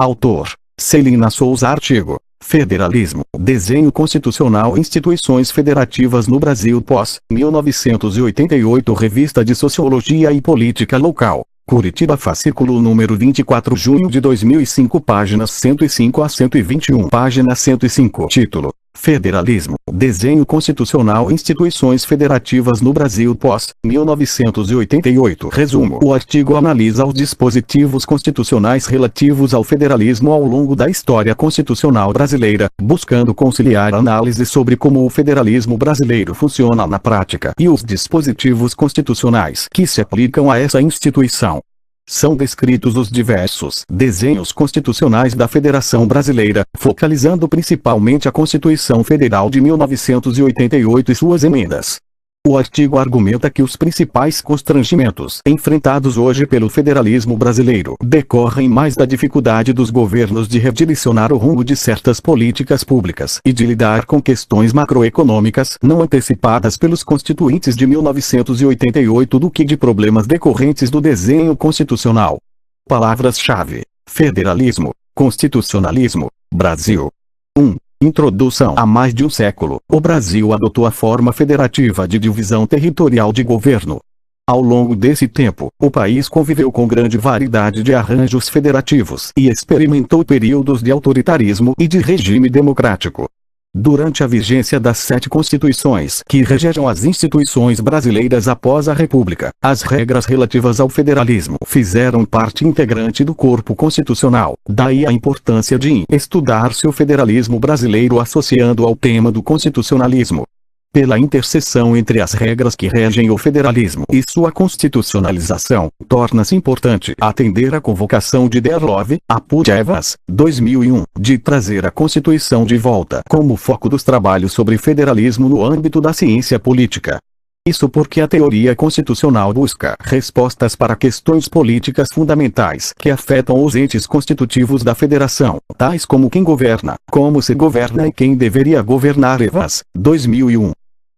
Autor: Celina Souza. Artigo: Federalismo, Desenho Constitucional. Instituições federativas no Brasil pós 1988. Revista de Sociologia e Política Local, Curitiba. Fascículo número 24, junho de 2005. Páginas 105 a 121. Página 105. Título: Federalismo, Desenho Constitucional. Instituições federativas no Brasil pós 1988. Resumo: o artigo analisa os dispositivos constitucionais relativos ao federalismo ao longo da história constitucional brasileira, buscando conciliar análise sobre como o federalismo brasileiro funciona na prática e os dispositivos constitucionais que se aplicam a essa instituição. São descritos os diversos desenhos constitucionais da Federação Brasileira, focalizando principalmente a Constituição Federal de 1988 e suas emendas. O artigo argumenta que os principais constrangimentos enfrentados hoje pelo federalismo brasileiro decorrem mais da dificuldade dos governos de redirecionar o rumo de certas políticas públicas e de lidar com questões macroeconômicas não antecipadas pelos constituintes de 1988 do que de problemas decorrentes do desenho constitucional. Palavras-chave: federalismo, constitucionalismo, Brasil. 1. Introdução. Há mais de um século, o Brasil adotou a forma federativa de divisão territorial de governo. Ao longo desse tempo, o país conviveu com grande variedade de arranjos federativos e experimentou períodos de autoritarismo e de regime democrático. Durante a vigência das 7 constituições que regeram as instituições brasileiras após a República, as regras relativas ao federalismo fizeram parte integrante do corpo constitucional. Daí a importância de estudar-se o federalismo brasileiro associando ao tema do constitucionalismo. Pela interseção entre as regras que regem o federalismo e sua constitucionalização, torna-se importante atender à convocação de Derlove, Apud Evas, 2001, de trazer a Constituição de volta como foco dos trabalhos sobre federalismo no âmbito da ciência política. Isso porque a teoria constitucional busca respostas para questões políticas fundamentais que afetam os entes constitutivos da federação, tais como quem governa, como se governa e quem deveria governar. Evas, 2001.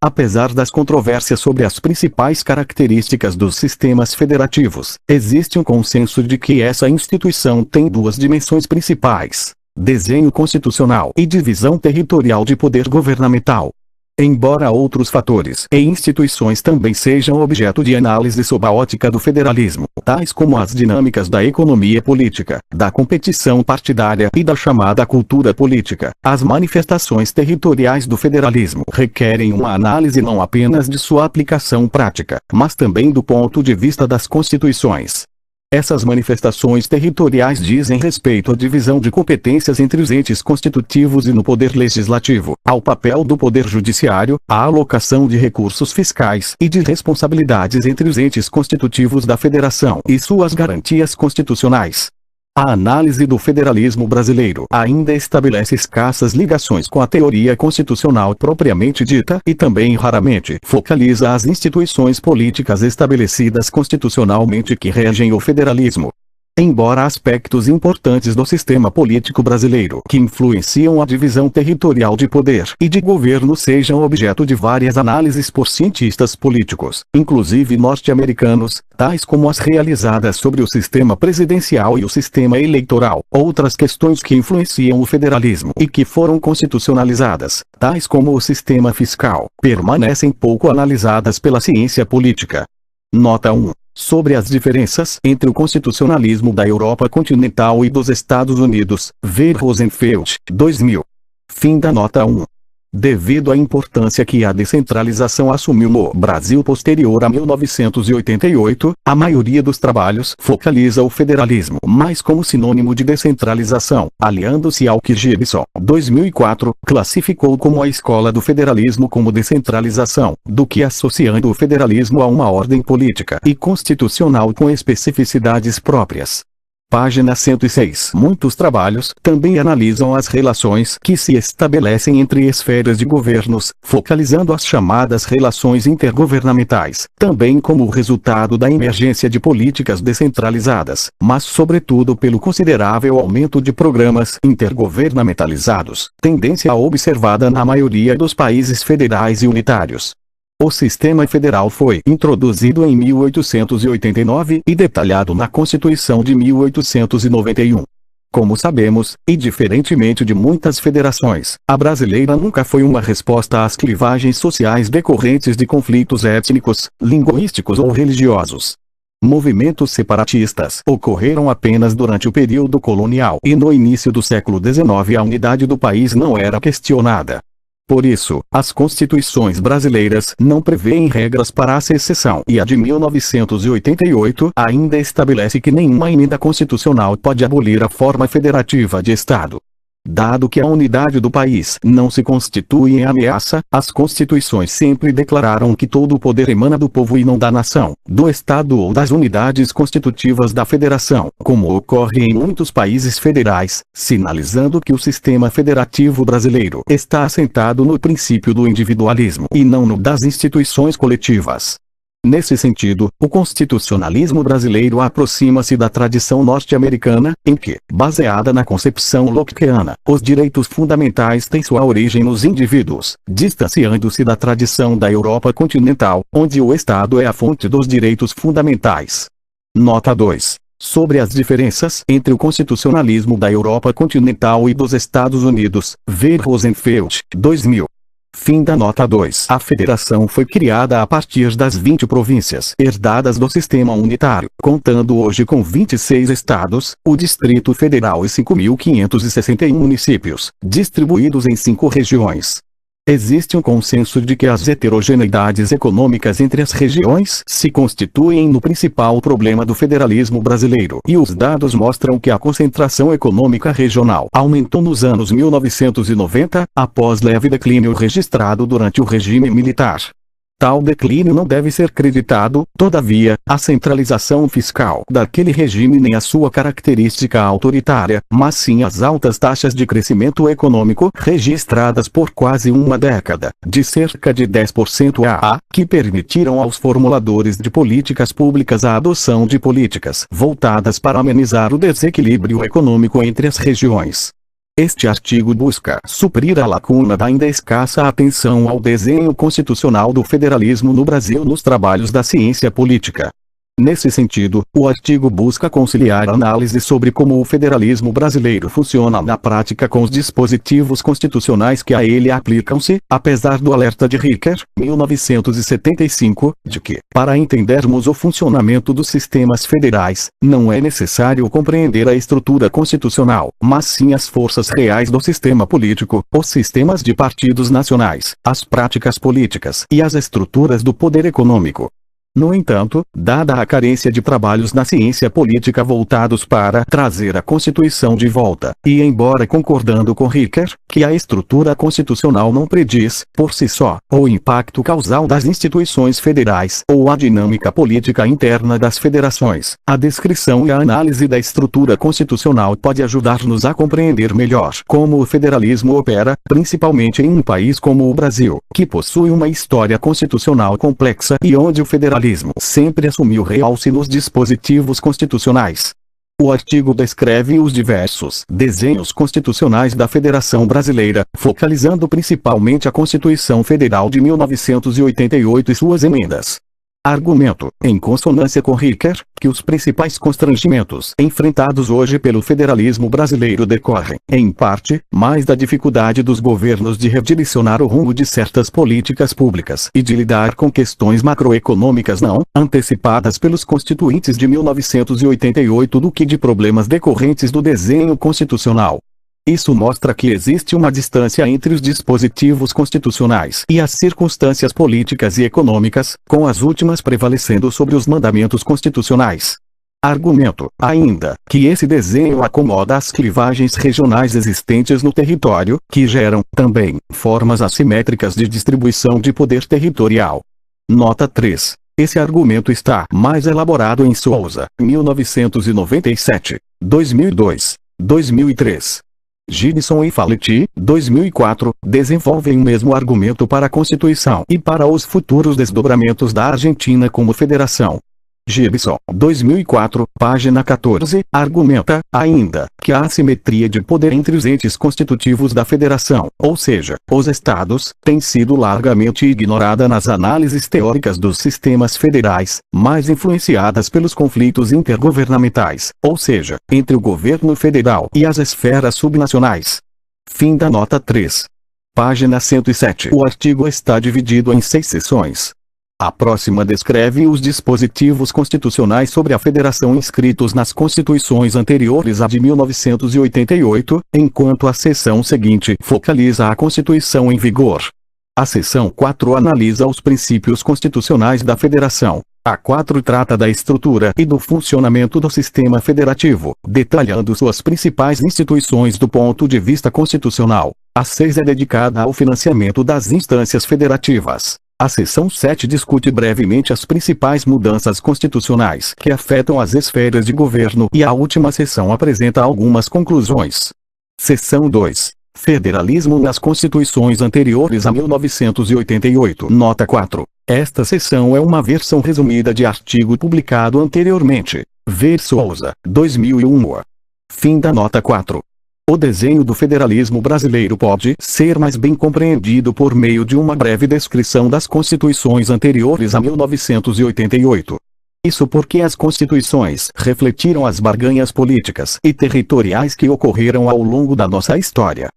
Apesar das controvérsias sobre as principais características dos sistemas federativos, existe um consenso de que essa instituição tem 2 dimensões principais: desenho constitucional e divisão territorial de poder governamental. Embora outros fatores e instituições também sejam objeto de análise sob a ótica do federalismo, tais como as dinâmicas da economia política, da competição partidária e da chamada cultura política, as manifestações territoriais do federalismo requerem uma análise não apenas de sua aplicação prática, mas também do ponto de vista das constituições. Essas manifestações territoriais dizem respeito à divisão de competências entre os entes constitutivos e no poder legislativo, ao papel do poder judiciário, à alocação de recursos fiscais e de responsabilidades entre os entes constitutivos da federação e suas garantias constitucionais. A análise do federalismo brasileiro ainda estabelece escassas ligações com a teoria constitucional propriamente dita e também raramente focaliza as instituições políticas estabelecidas constitucionalmente que regem o federalismo. Embora aspectos importantes do sistema político brasileiro que influenciam a divisão territorial de poder e de governo sejam objeto de várias análises por cientistas políticos, inclusive norte-americanos, tais como as realizadas sobre o sistema presidencial e o sistema eleitoral, outras questões que influenciam o federalismo e que foram constitucionalizadas, tais como o sistema fiscal, permanecem pouco analisadas pela ciência política. Nota 1. Sobre as diferenças entre o constitucionalismo da Europa continental e dos Estados Unidos, V. Rosenfeld, 2000. Fim da nota 1. Devido à importância que a descentralização assumiu no Brasil posterior a 1988, a maioria dos trabalhos focaliza o federalismo mais como sinônimo de descentralização, aliando-se ao que Gibson, 2004, classificou como a escola do federalismo como descentralização, do que associando o federalismo a uma ordem política e constitucional com especificidades próprias. Página 106. Muitos trabalhos também analisam as relações que se estabelecem entre esferas de governos, focalizando as chamadas relações intergovernamentais, também como resultado da emergência de políticas descentralizadas, mas sobretudo pelo considerável aumento de programas intergovernamentalizados, tendência observada na maioria dos países federais e unitários. O sistema federal foi introduzido em 1889 e detalhado na Constituição de 1891. Como sabemos, e diferentemente de muitas federações, a brasileira nunca foi uma resposta às clivagens sociais decorrentes de conflitos étnicos, linguísticos ou religiosos. Movimentos separatistas ocorreram apenas durante o período colonial e no início do século XIX a unidade do país não era questionada. Por isso, as constituições brasileiras não prevêem regras para a secessão e a de 1988 ainda estabelece que nenhuma emenda constitucional pode abolir a forma federativa de Estado. Dado que a unidade do país não se constitui em ameaça, as constituições sempre declararam que todo o poder emana do povo e não da nação, do Estado ou das unidades constitutivas da federação, como ocorre em muitos países federais, sinalizando que o sistema federativo brasileiro está assentado no princípio do individualismo e não no das instituições coletivas. Nesse sentido, o constitucionalismo brasileiro aproxima-se da tradição norte-americana, em que, baseada na concepção lockeana, os direitos fundamentais têm sua origem nos indivíduos, distanciando-se da tradição da Europa continental, onde o Estado é a fonte dos direitos fundamentais. Nota 2. Sobre as diferenças entre o constitucionalismo da Europa continental e dos Estados Unidos, ver Rosenfeld, 2000. Fim da nota 2. A federação foi criada a partir das 20 províncias herdadas do sistema unitário, contando hoje com 26 estados, o Distrito Federal e 5.561 municípios, distribuídos em 5 regiões. Existe um consenso de que as heterogeneidades econômicas entre as regiões se constituem no principal problema do federalismo brasileiro, e os dados mostram que a concentração econômica regional aumentou nos anos 1990, após leve declínio registrado durante o regime militar. Tal declínio não deve ser creditado, todavia, à centralização fiscal daquele regime nem à sua característica autoritária, mas sim às altas taxas de crescimento econômico registradas por quase uma década, de cerca de 10% que permitiram aos formuladores de políticas públicas a adoção de políticas voltadas para amenizar o desequilíbrio econômico entre as regiões. Este artigo busca suprir a lacuna da ainda escassa atenção ao desenho constitucional do federalismo no Brasil nos trabalhos da ciência política. Nesse sentido, o artigo busca conciliar análise sobre como o federalismo brasileiro funciona na prática com os dispositivos constitucionais que a ele aplicam-se, apesar do alerta de Ricker, 1975, de que, para entendermos o funcionamento dos sistemas federais, não é necessário compreender a estrutura constitucional, mas sim as forças reais do sistema político, os sistemas de partidos nacionais, as práticas políticas e as estruturas do poder econômico. No entanto, dada a carência de trabalhos na ciência política voltados para trazer a Constituição de volta, e embora concordando com Ricker, que a estrutura constitucional não prediz, por si só, o impacto causal das instituições federais ou a dinâmica política interna das federações, a descrição e a análise da estrutura constitucional pode ajudar-nos a compreender melhor como o federalismo opera, principalmente em um país como o Brasil, que possui uma história constitucional complexa e onde o federalismo sempre assumiu realce nos dispositivos constitucionais. O artigo descreve os diversos desenhos constitucionais da Federação Brasileira, focalizando principalmente a Constituição Federal de 1988 e suas emendas. Argumento, em consonância com Ricker, que os principais constrangimentos enfrentados hoje pelo federalismo brasileiro decorrem, em parte, mais da dificuldade dos governos de redirecionar o rumo de certas políticas públicas e de lidar com questões macroeconômicas não antecipadas pelos constituintes de 1988 do que de problemas decorrentes do desenho constitucional. Isso mostra que existe uma distância entre os dispositivos constitucionais e as circunstâncias políticas e econômicas, com as últimas prevalecendo sobre os mandamentos constitucionais. Argumento, ainda, que esse desenho acomoda as clivagens regionais existentes no território, que geram, também, formas assimétricas de distribuição de poder territorial. Nota 3. Esse argumento está mais elaborado em Souza, 1997, 2002, 2003. Gibson e Faletti, 2004, desenvolvem o mesmo argumento para a Constituição e para os futuros desdobramentos da Argentina como federação. Gibson, 2004, página 14, argumenta, ainda, que a assimetria de poder entre os entes constitutivos da federação, ou seja, os estados, tem sido largamente ignorada nas análises teóricas dos sistemas federais, mais influenciadas pelos conflitos intergovernamentais, ou seja, entre o governo federal e as esferas subnacionais. Fim da nota 3. Página 107. O artigo está dividido em 6 seções. A próxima descreve os dispositivos constitucionais sobre a federação inscritos nas constituições anteriores à de 1988, enquanto a seção seguinte focaliza a Constituição em vigor. A seção 4 analisa os princípios constitucionais da federação. A 4 trata da estrutura e do funcionamento do sistema federativo, detalhando suas principais instituições do ponto de vista constitucional. A 6 é dedicada ao financiamento das instâncias federativas. A seção 7 discute brevemente as principais mudanças constitucionais que afetam as esferas de governo e a última seção apresenta algumas conclusões. Seção 2. Federalismo nas constituições anteriores a 1988. Nota 4. Esta seção é uma versão resumida de artigo publicado anteriormente. Ver Souza, 2001. Fim da nota 4. O desenho do federalismo brasileiro pode ser mais bem compreendido por meio de uma breve descrição das constituições anteriores a 1988. Isso porque as constituições refletiram as barganhas políticas e territoriais que ocorreram ao longo da nossa história.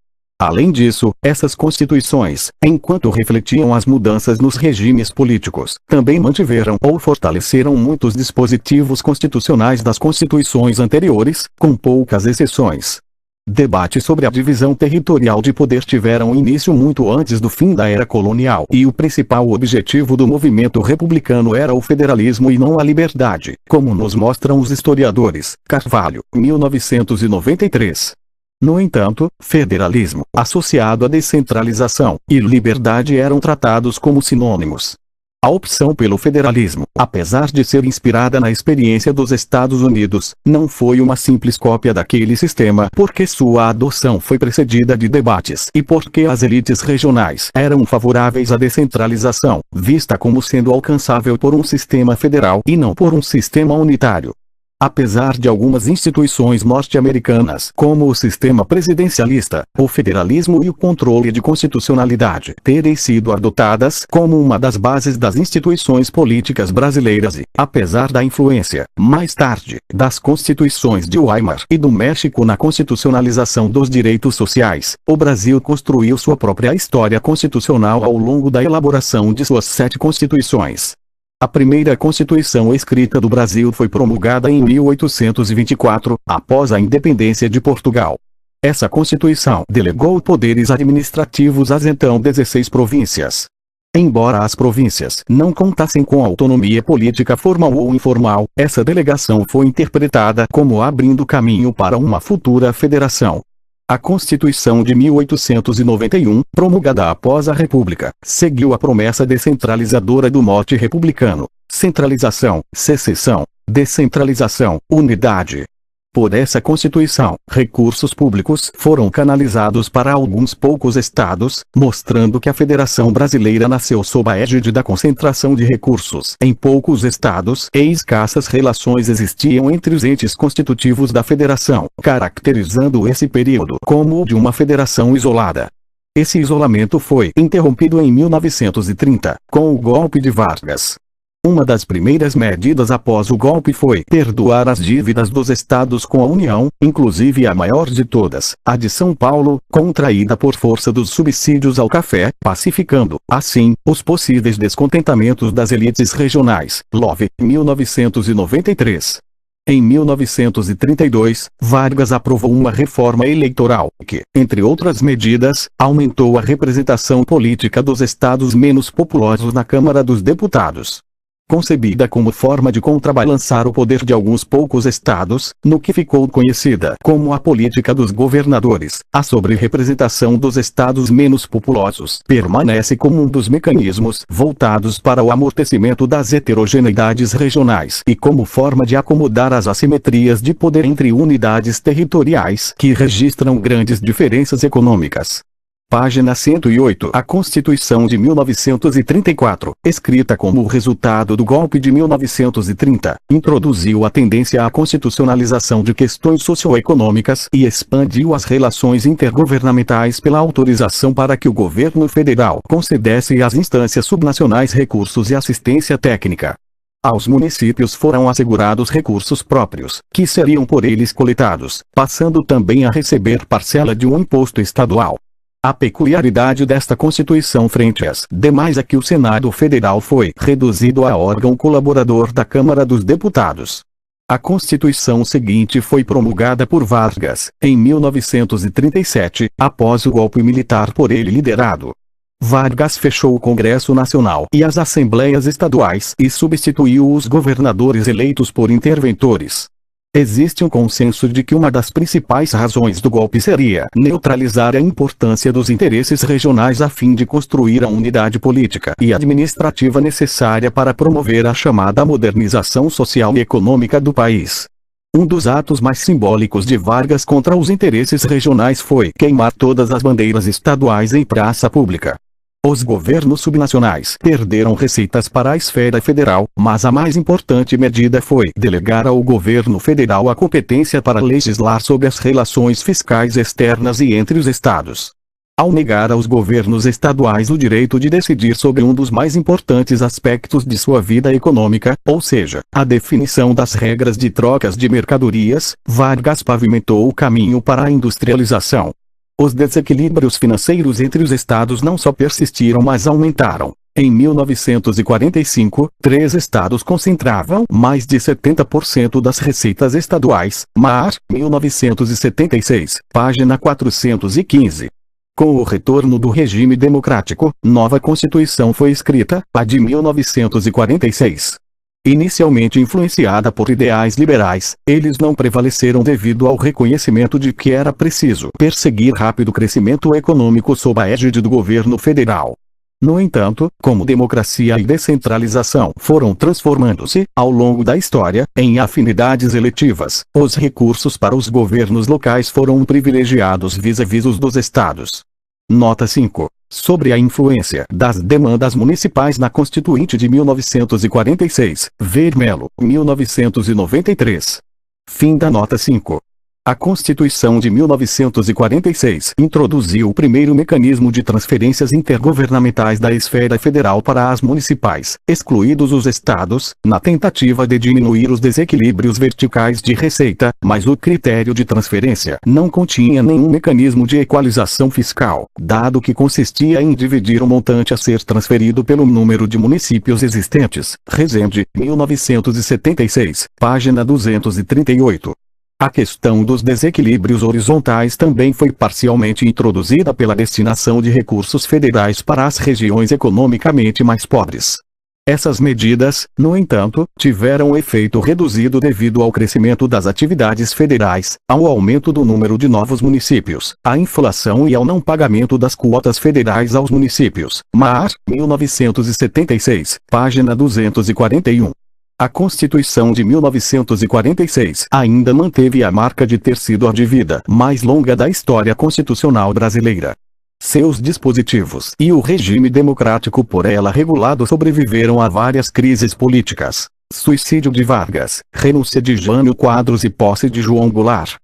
Além disso, essas constituições, enquanto refletiam as mudanças nos regimes políticos, também mantiveram ou fortaleceram muitos dispositivos constitucionais das constituições anteriores, com poucas exceções. Debates sobre a divisão territorial de poder tiveram início muito antes do fim da era colonial e o principal objetivo do movimento republicano era o federalismo e não a liberdade, como nos mostram os historiadores. Carvalho, 1993. No entanto, federalismo, associado à descentralização, e liberdade eram tratados como sinônimos. A opção pelo federalismo, apesar de ser inspirada na experiência dos Estados Unidos, não foi uma simples cópia daquele sistema porque sua adoção foi precedida de debates e porque as elites regionais eram favoráveis à descentralização, vista como sendo alcançável por um sistema federal e não por um sistema unitário. Apesar de algumas instituições norte-americanas, como o sistema presidencialista, o federalismo e o controle de constitucionalidade terem sido adotadas como uma das bases das instituições políticas brasileiras e, apesar da influência, mais tarde, das constituições de Weimar e do México na constitucionalização dos direitos sociais, o Brasil construiu sua própria história constitucional ao longo da elaboração de suas 7 constituições. A primeira Constituição escrita do Brasil foi promulgada em 1824, após a independência de Portugal. Essa Constituição delegou poderes administrativos às então 16 províncias. Embora as províncias não contassem com autonomia política formal ou informal, essa delegação foi interpretada como abrindo caminho para uma futura federação. A Constituição de 1891, promulgada após a República, seguiu a promessa descentralizadora do mote republicano: centralização, secessão, descentralização, unidade. Por essa Constituição, recursos públicos foram canalizados para alguns poucos estados, mostrando que a Federação Brasileira nasceu sob a égide da concentração de recursos em poucos estados e escassas relações existiam entre os entes constitutivos da Federação, caracterizando esse período como o de uma federação isolada. Esse isolamento foi interrompido em 1930, com o golpe de Vargas. Uma das primeiras medidas após o golpe foi perdoar as dívidas dos estados com a União, inclusive a maior de todas, a de São Paulo, contraída por força dos subsídios ao café, pacificando, assim, os possíveis descontentamentos das elites regionais. Love, 1993. Em 1932, Vargas aprovou uma reforma eleitoral que, entre outras medidas, aumentou a representação política dos estados menos populosos na Câmara dos Deputados. Concebida como forma de contrabalançar o poder de alguns poucos estados, no que ficou conhecida como a política dos governadores, a sobre-representação dos estados menos populosos permanece como um dos mecanismos voltados para o amortecimento das heterogeneidades regionais e como forma de acomodar as assimetrias de poder entre unidades territoriais que registram grandes diferenças econômicas. Página 108. A Constituição de 1934, escrita como o resultado do golpe de 1930, introduziu a tendência à constitucionalização de questões socioeconômicas e expandiu as relações intergovernamentais pela autorização para que o governo federal concedesse às instâncias subnacionais recursos e assistência técnica. Aos municípios foram assegurados recursos próprios, que seriam por eles coletados, passando também a receber parcela de um imposto estadual. A peculiaridade desta Constituição frente às demais é que o Senado Federal foi reduzido a órgão colaborador da Câmara dos Deputados. A Constituição seguinte foi promulgada por Vargas, em 1937, após o golpe militar por ele liderado. Vargas fechou o Congresso Nacional e as Assembleias Estaduais e substituiu os governadores eleitos por interventores. Existe um consenso de que uma das principais razões do golpe seria neutralizar a importância dos interesses regionais a fim de construir a unidade política e administrativa necessária para promover a chamada modernização social e econômica do país. Um dos atos mais simbólicos de Vargas contra os interesses regionais foi queimar todas as bandeiras estaduais em praça pública. Os governos subnacionais perderam receitas para a esfera federal, mas a mais importante medida foi delegar ao governo federal a competência para legislar sobre as relações fiscais externas e entre os estados. Ao negar aos governos estaduais o direito de decidir sobre um dos mais importantes aspectos de sua vida econômica, ou seja, a definição das regras de trocas de mercadorias, Vargas pavimentou o caminho para a industrialização. Os desequilíbrios financeiros entre os estados não só persistiram mas aumentaram. Em 1945, 3 estados concentravam mais de 70% das receitas estaduais. Mar, 1976, página 415. Com o retorno do regime democrático, nova Constituição foi escrita, a de 1946. Inicialmente influenciada por ideais liberais, eles não prevaleceram devido ao reconhecimento de que era preciso perseguir rápido crescimento econômico sob a égide do governo federal. No entanto, como democracia e descentralização foram transformando-se, ao longo da história, em afinidades eletivas, os recursos para os governos locais foram privilegiados vis-à-vis os dos estados. Nota 5. Sobre a influência das demandas municipais na Constituinte de 1946, Vermelho, 1993. Fim da nota 5. A Constituição de 1946 introduziu o primeiro mecanismo de transferências intergovernamentais da esfera federal para as municipais, excluídos os estados, na tentativa de diminuir os desequilíbrios verticais de receita, mas o critério de transferência não continha nenhum mecanismo de equalização fiscal, dado que consistia em dividir o montante a ser transferido pelo número de municípios existentes. Rezende, 1976, página 238. A questão dos desequilíbrios horizontais também foi parcialmente introduzida pela destinação de recursos federais para as regiões economicamente mais pobres. Essas medidas, no entanto, tiveram efeito reduzido devido ao crescimento das atividades federais, ao aumento do número de novos municípios, à inflação e ao não pagamento das quotas federais aos municípios. Mar, 1976, página 241. A Constituição de 1946 ainda manteve a marca de ter sido a de vida mais longa da história constitucional brasileira. Seus dispositivos e o regime democrático por ela regulado sobreviveram a várias crises políticas: suicídio de Vargas, renúncia de Jânio Quadros e posse de João Goulart.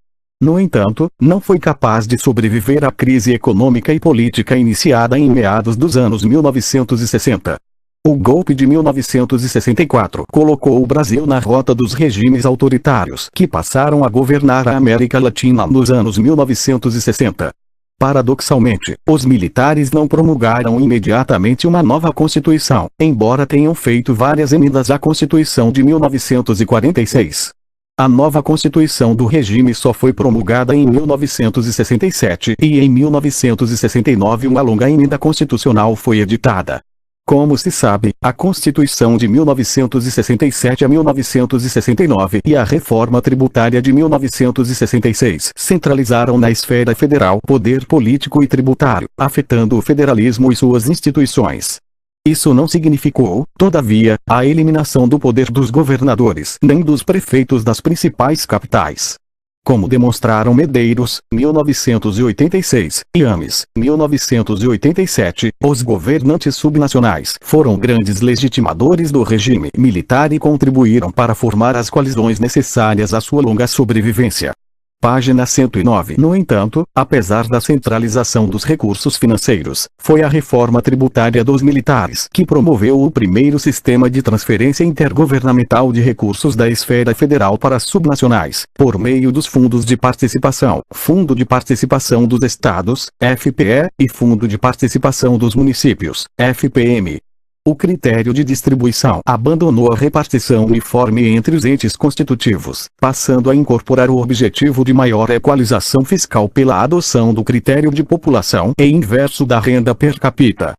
No entanto, não foi capaz de sobreviver à crise econômica e política iniciada em meados dos anos 1960. O golpe de 1964 colocou o Brasil na rota dos regimes autoritários que passaram a governar a América Latina nos anos 1960. Paradoxalmente, os militares não promulgaram imediatamente uma nova Constituição, embora tenham feito várias emendas à Constituição de 1946. A nova Constituição do regime só foi promulgada em 1967 e em 1969 uma longa emenda constitucional foi editada. Como se sabe, a Constituição de 1967 a 1969 e a Reforma Tributária de 1966 centralizaram na esfera federal poder político e tributário, afetando o federalismo e suas instituições. Isso não significou, todavia, a eliminação do poder dos governadores nem dos prefeitos das principais capitais. Como demonstraram Medeiros, 1986, e Ames, 1987, os governantes subnacionais foram grandes legitimadores do regime militar e contribuíram para formar as coalizões necessárias à sua longa sobrevivência. Página 109. No entanto, apesar da centralização dos recursos financeiros, foi a reforma tributária dos militares que promoveu o primeiro sistema de transferência intergovernamental de recursos da esfera federal para as subnacionais, por meio dos fundos de participação, Fundo de Participação dos Estados, FPE, e Fundo de Participação dos Municípios, FPM. O critério de distribuição abandonou a repartição uniforme entre os entes constitutivos, passando a incorporar o objetivo de maior equalização fiscal pela adoção do critério de população e inverso da renda per capita.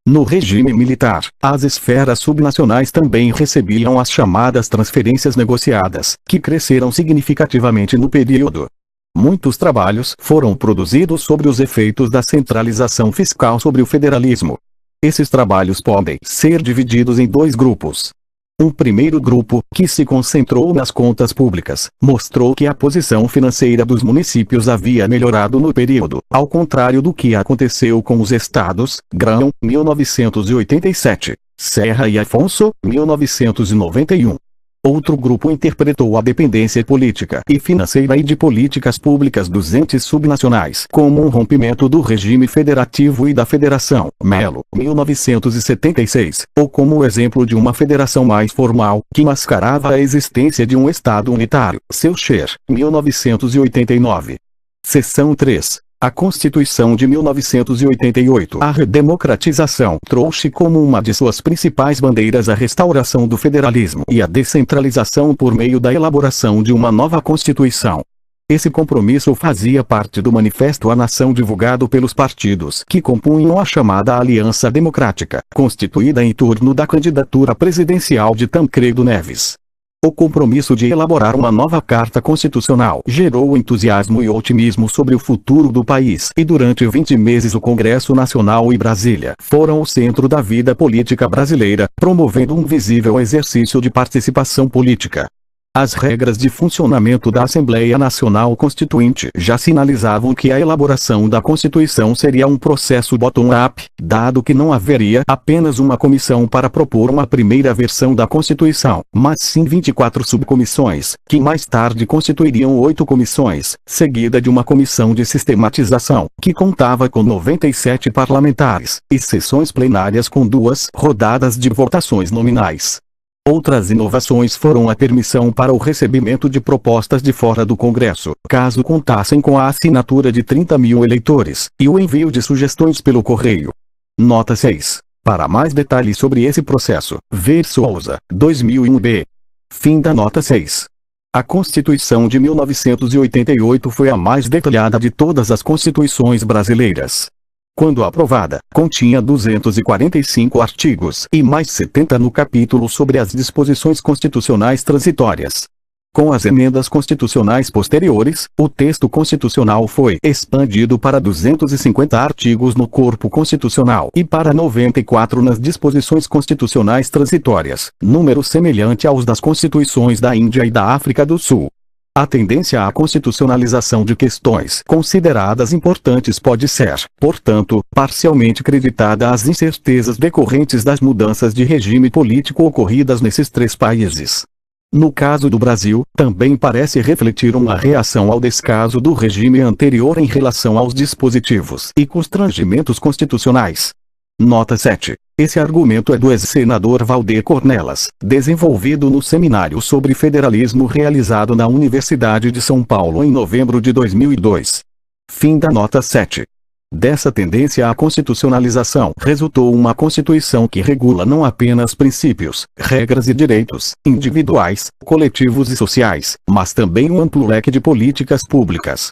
No regime militar, as esferas subnacionais também recebiam as chamadas transferências negociadas, que cresceram significativamente no período. Muitos trabalhos foram produzidos sobre os efeitos da centralização fiscal sobre o federalismo. Esses trabalhos podem ser divididos em dois grupos. Um primeiro grupo, que se concentrou nas contas públicas, mostrou que a posição financeira dos municípios havia melhorado no período, ao contrário do que aconteceu com os estados, Grão, 1987, Serra e Afonso, 1991. Outro grupo interpretou a dependência política e financeira e de políticas públicas dos entes subnacionais como um rompimento do regime federativo e da federação, Melo, 1976, ou como o exemplo de uma federação mais formal, que mascarava a existência de um Estado unitário, Scheucher, 1989. Seção 3. A Constituição de 1988. A redemocratização trouxe como uma de suas principais bandeiras a restauração do federalismo e a descentralização por meio da elaboração de uma nova Constituição. Esse compromisso fazia parte do Manifesto à Nação divulgado pelos partidos que compunham a chamada Aliança Democrática, constituída em torno da candidatura presidencial de Tancredo Neves. O compromisso de elaborar uma nova Carta Constitucional gerou entusiasmo e otimismo sobre o futuro do país, e durante 20 meses o Congresso Nacional e Brasília foram o centro da vida política brasileira, promovendo um visível exercício de participação política. As regras de funcionamento da Assembleia Nacional Constituinte já sinalizavam que a elaboração da Constituição seria um processo bottom-up, dado que não haveria apenas uma comissão para propor uma primeira versão da Constituição, mas sim 24 subcomissões, que mais tarde constituiriam 8 comissões, seguida de uma comissão de sistematização, que contava com 97 parlamentares, e sessões plenárias com 2 rodadas de votações nominais. Outras inovações foram a permissão para o recebimento de propostas de fora do Congresso, caso contassem com a assinatura de 30 mil eleitores, e o envio de sugestões pelo correio. Nota 6. Para mais detalhes sobre esse processo, ver Souza, 2001b. Fim da nota 6. A Constituição de 1988 foi a mais detalhada de todas as constituições brasileiras. Quando aprovada, continha 245 artigos e mais 70 no capítulo sobre as disposições constitucionais transitórias. Com as emendas constitucionais posteriores, o texto constitucional foi expandido para 250 artigos no corpo constitucional e para 94 nas disposições constitucionais transitórias, número semelhante aos das constituições da Índia e da África do Sul. A tendência à constitucionalização de questões consideradas importantes pode ser, portanto, parcialmente creditada às incertezas decorrentes das mudanças de regime político ocorridas nesses 3 países. No caso do Brasil, também parece refletir uma reação ao descaso do regime anterior em relação aos dispositivos e constrangimentos constitucionais. Nota 7. Esse argumento é do ex-senador Valdir Cornelas, desenvolvido no seminário sobre federalismo realizado na Universidade de São Paulo em novembro de 2002. Fim da nota 7. Dessa tendência à constitucionalização resultou uma Constituição que regula não apenas princípios, regras e direitos individuais, coletivos e sociais, mas também um amplo leque de políticas públicas.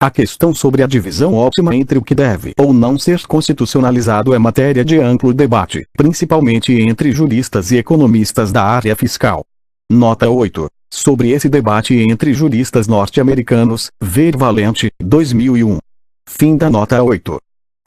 A questão sobre a divisão óptima entre o que deve ou não ser constitucionalizado é matéria de amplo debate, principalmente entre juristas e economistas da área fiscal. Nota 8. Sobre esse debate entre juristas norte-americanos, ver Valente, 2001. Fim da nota 8.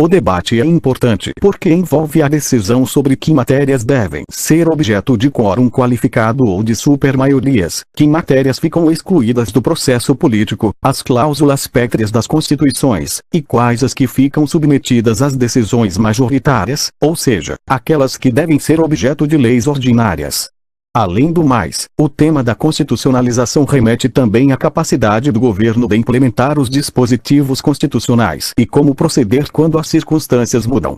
O debate é importante porque envolve a decisão sobre que matérias devem ser objeto de quórum qualificado ou de supermaiorias, que matérias ficam excluídas do processo político, as cláusulas pétreas das constituições, e quais as que ficam submetidas às decisões majoritárias, ou seja, aquelas que devem ser objeto de leis ordinárias. Além do mais, o tema da constitucionalização remete também à capacidade do governo de implementar os dispositivos constitucionais e como proceder quando as circunstâncias mudam.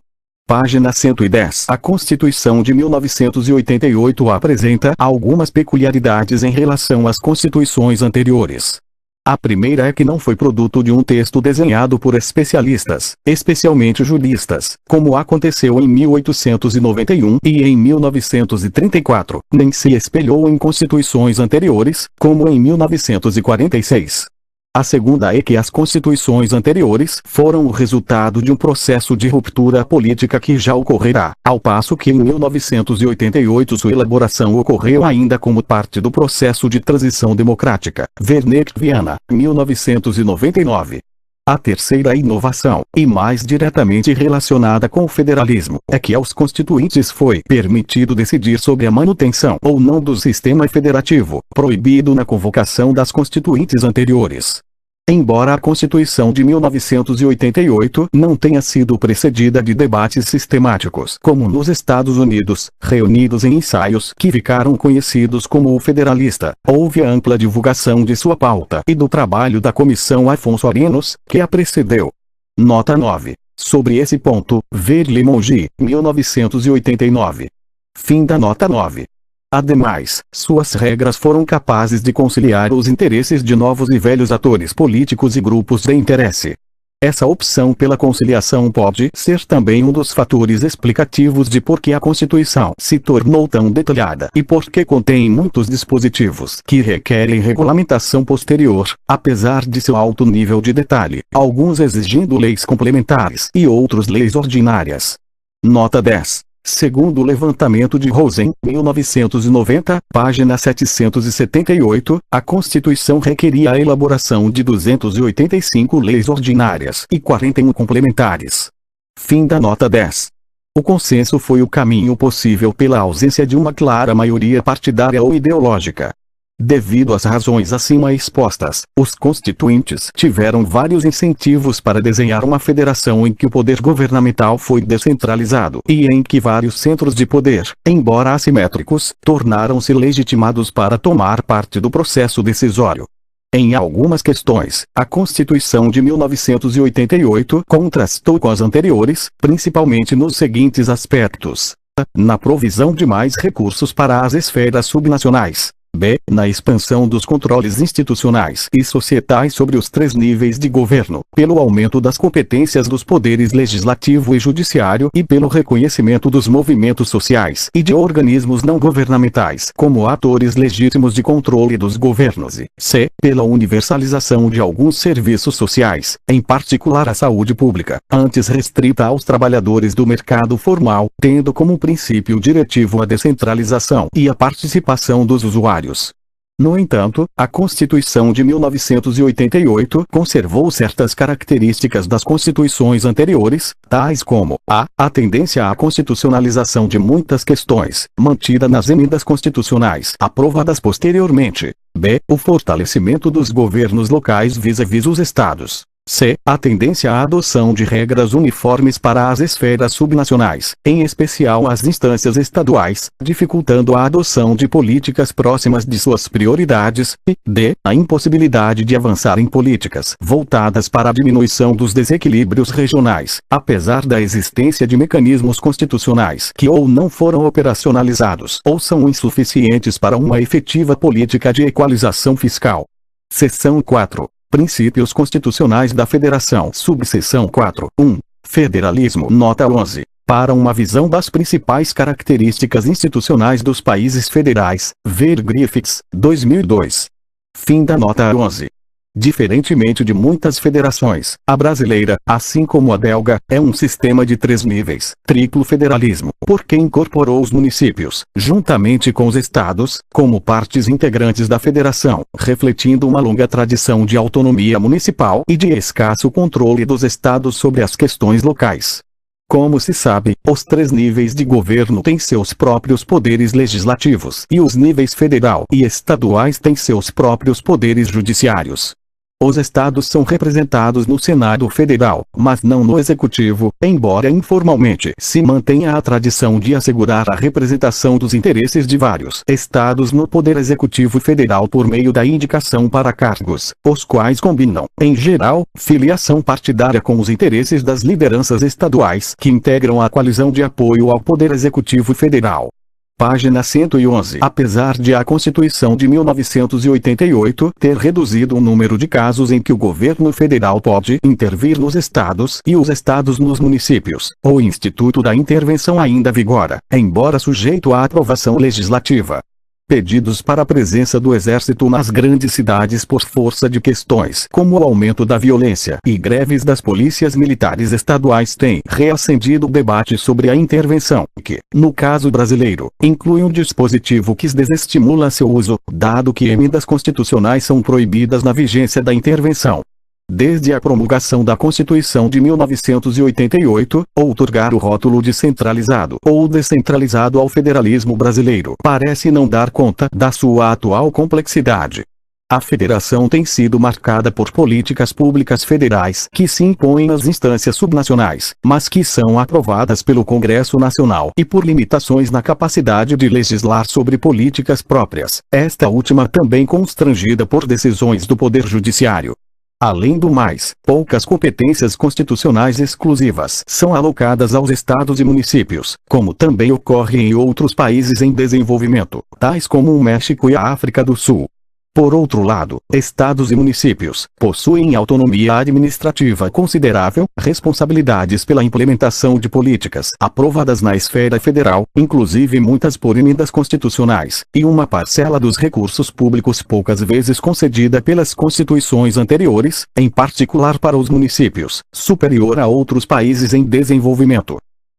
Página 110. A Constituição de 1988 apresenta algumas peculiaridades em relação às constituições anteriores. A primeira é que não foi produto de um texto desenhado por especialistas, especialmente juristas, como aconteceu em 1891 e em 1934, nem se espelhou em constituições anteriores, como em 1946. A segunda é que as constituições anteriores foram o resultado de um processo de ruptura política que já ocorrerá, ao passo que em 1988 sua elaboração ocorreu ainda como parte do processo de transição democrática. Werner Viana, 1999. A terceira inovação, e mais diretamente relacionada com o federalismo, é que aos constituintes foi permitido decidir sobre a manutenção ou não do sistema federativo, proibido na convocação das constituintes anteriores. Embora a Constituição de 1988 não tenha sido precedida de debates sistemáticos como nos Estados Unidos, reunidos em ensaios que ficaram conhecidos como o Federalista, houve ampla divulgação de sua pauta e do trabalho da Comissão Afonso Arinos, que a precedeu. Nota 9. Sobre esse ponto, ver Limongi, 1989. Fim da nota 9. Ademais, suas regras foram capazes de conciliar os interesses de novos e velhos atores políticos e grupos de interesse. Essa opção pela conciliação pode ser também um dos fatores explicativos de por que a Constituição se tornou tão detalhada e por que contém muitos dispositivos que requerem regulamentação posterior, apesar de seu alto nível de detalhe, alguns exigindo leis complementares e outros leis ordinárias. Nota 10. Segundo o levantamento de Rosen, 1990, página 778, a Constituição requeria a elaboração de 285 leis ordinárias e 41 complementares. Fim da nota 10. O consenso foi o caminho possível pela ausência de uma clara maioria partidária ou ideológica. Devido às razões acima expostas, os constituintes tiveram vários incentivos para desenhar uma federação em que o poder governamental foi descentralizado e em que vários centros de poder, embora assimétricos, tornaram-se legitimados para tomar parte do processo decisório. Em algumas questões, a Constituição de 1988 contrastou com as anteriores, principalmente nos seguintes aspectos: na provisão de mais recursos para as esferas subnacionais. B. Na expansão dos controles institucionais e societais sobre os três níveis de governo, pelo aumento das competências dos poderes legislativo e judiciário e pelo reconhecimento dos movimentos sociais e de organismos não governamentais como atores legítimos de controle dos governos e C. Pela universalização de alguns serviços sociais, em particular a saúde pública, antes restrita aos trabalhadores do mercado formal, tendo como princípio diretivo a descentralização e a participação dos usuários. No entanto, a Constituição de 1988 conservou certas características das constituições anteriores, tais como a tendência à constitucionalização de muitas questões, mantida nas emendas constitucionais aprovadas posteriormente. B. O fortalecimento dos governos locais vis-à-vis os estados. C. A tendência à adoção de regras uniformes para as esferas subnacionais, em especial as instâncias estaduais, dificultando a adoção de políticas próximas de suas prioridades, e D. A impossibilidade de avançar em políticas voltadas para a diminuição dos desequilíbrios regionais, apesar da existência de mecanismos constitucionais que ou não foram operacionalizados ou são insuficientes para uma efetiva política de equalização fiscal. Seção 4. Princípios Constitucionais da Federação. Subseção 4. 1. Federalismo. Nota 11. Para uma visão das principais características institucionais dos países federais, ver Griffiths, 2002. Fim da nota 11. Diferentemente de muitas federações, a brasileira, assim como a belga, é um sistema de 3 níveis, triplo federalismo, porque incorporou os municípios, juntamente com os estados, como partes integrantes da federação, refletindo uma longa tradição de autonomia municipal e de escasso controle dos estados sobre as questões locais. Como se sabe, os 3 níveis de governo têm seus próprios poderes legislativos e os níveis federal e estaduais têm seus próprios poderes judiciários. Os estados são representados no Senado Federal, mas não no Executivo, embora informalmente se mantenha a tradição de assegurar a representação dos interesses de vários estados no Poder Executivo Federal por meio da indicação para cargos, os quais combinam, em geral, filiação partidária com os interesses das lideranças estaduais que integram a coalizão de apoio ao Poder Executivo Federal. Página 111. Apesar de a Constituição de 1988 ter reduzido o número de casos em que o governo federal pode intervir nos estados e os estados nos municípios, o Instituto da Intervenção ainda vigora, embora sujeito à aprovação legislativa. Pedidos para a presença do Exército nas grandes cidades por força de questões como o aumento da violência e greves das polícias militares estaduais têm reacendido o debate sobre a intervenção, que, no caso brasileiro, inclui um dispositivo que desestimula seu uso, dado que emendas constitucionais são proibidas na vigência da intervenção. Desde a promulgação da Constituição de 1988, outorgar o rótulo de centralizado ou descentralizado ao federalismo brasileiro parece não dar conta da sua atual complexidade. A federação tem sido marcada por políticas públicas federais que se impõem nas instâncias subnacionais, mas que são aprovadas pelo Congresso Nacional e por limitações na capacidade de legislar sobre políticas próprias, esta última também constrangida por decisões do Poder Judiciário. Além do mais, poucas competências constitucionais exclusivas são alocadas aos estados e municípios, como também ocorre em outros países em desenvolvimento, tais como o México e a África do Sul. Por outro lado, estados e municípios possuem autonomia administrativa considerável, responsabilidades pela implementação de políticas aprovadas na esfera federal, inclusive muitas por emendas constitucionais, e uma parcela dos recursos públicos poucas vezes concedida pelas constituições anteriores, em particular para os municípios, superior a outros países em desenvolvimento.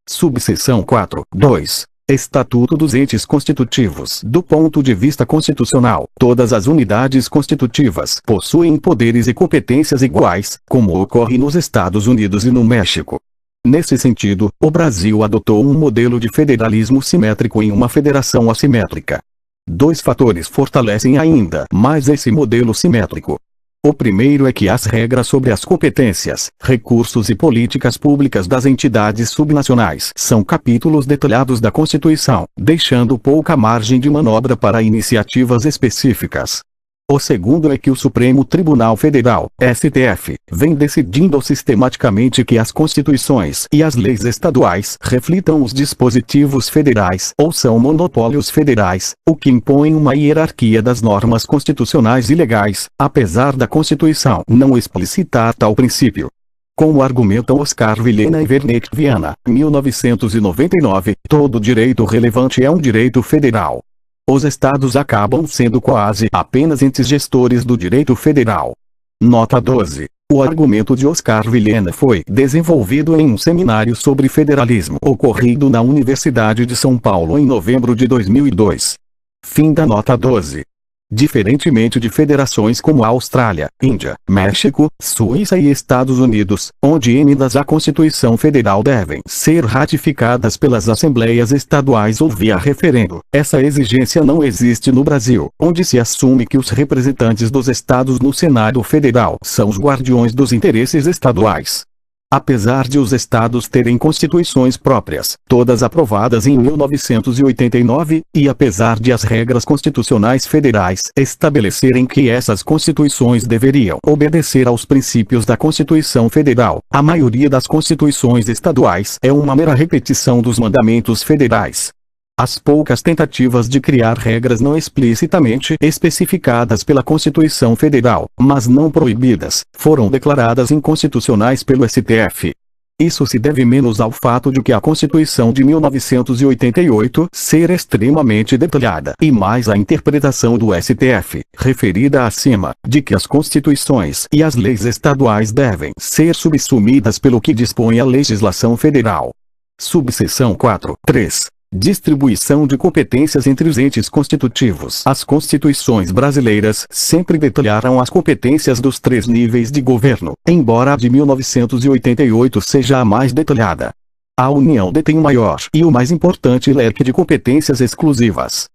Subseção 4.2. Estatuto dos entes constitutivos. Do ponto de vista constitucional, todas as unidades constitutivas possuem poderes e competências iguais, como ocorre nos Estados Unidos e no México. Nesse sentido, o Brasil adotou um modelo de federalismo simétrico em uma federação assimétrica. 2 fatores fortalecem ainda mais esse modelo simétrico. O primeiro é que as regras sobre as competências, recursos e políticas públicas das entidades subnacionais são capítulos detalhados da Constituição, deixando pouca margem de manobra para iniciativas específicas. O segundo é que o Supremo Tribunal Federal, STF, vem decidindo sistematicamente que as constituições e as leis estaduais reflitam os dispositivos federais ou são monopólios federais, o que impõe uma hierarquia das normas constitucionais e legais, apesar da Constituição não explicitar tal princípio. Como argumentam Oscar Vilhena e Werner Viana, 1999, todo direito relevante é um direito federal. Os estados acabam sendo quase apenas entes gestores do direito federal. Nota 12. O argumento de Oscar Vilhena foi desenvolvido em um seminário sobre federalismo ocorrido na Universidade de São Paulo em novembro de 2002. Fim da nota 12. Diferentemente de federações como a Austrália, Índia, México, Suíça e Estados Unidos, onde emendas à Constituição Federal devem ser ratificadas pelas assembleias estaduais ou via referendo, essa exigência não existe no Brasil, onde se assume que os representantes dos estados no Senado Federal são os guardiões dos interesses estaduais. Apesar de os estados terem constituições próprias, todas aprovadas em 1989, e apesar de as regras constitucionais federais estabelecerem que essas constituições deveriam obedecer aos princípios da Constituição Federal, a maioria das constituições estaduais é uma mera repetição dos mandamentos federais. As poucas tentativas de criar regras não explicitamente especificadas pela Constituição Federal, mas não proibidas, foram declaradas inconstitucionais pelo STF. Isso se deve menos ao fato de que a Constituição de 1988 ser extremamente detalhada e mais à interpretação do STF, referida acima, de que as constituições e as leis estaduais devem ser subsumidas pelo que dispõe a legislação federal. Subseção 4.3. Distribuição de competências entre os entes constitutivos. As constituições brasileiras sempre detalharam as competências dos 3 níveis de governo, embora a de 1988 seja a mais detalhada. A União detém o maior e o mais importante leque de competências exclusivas.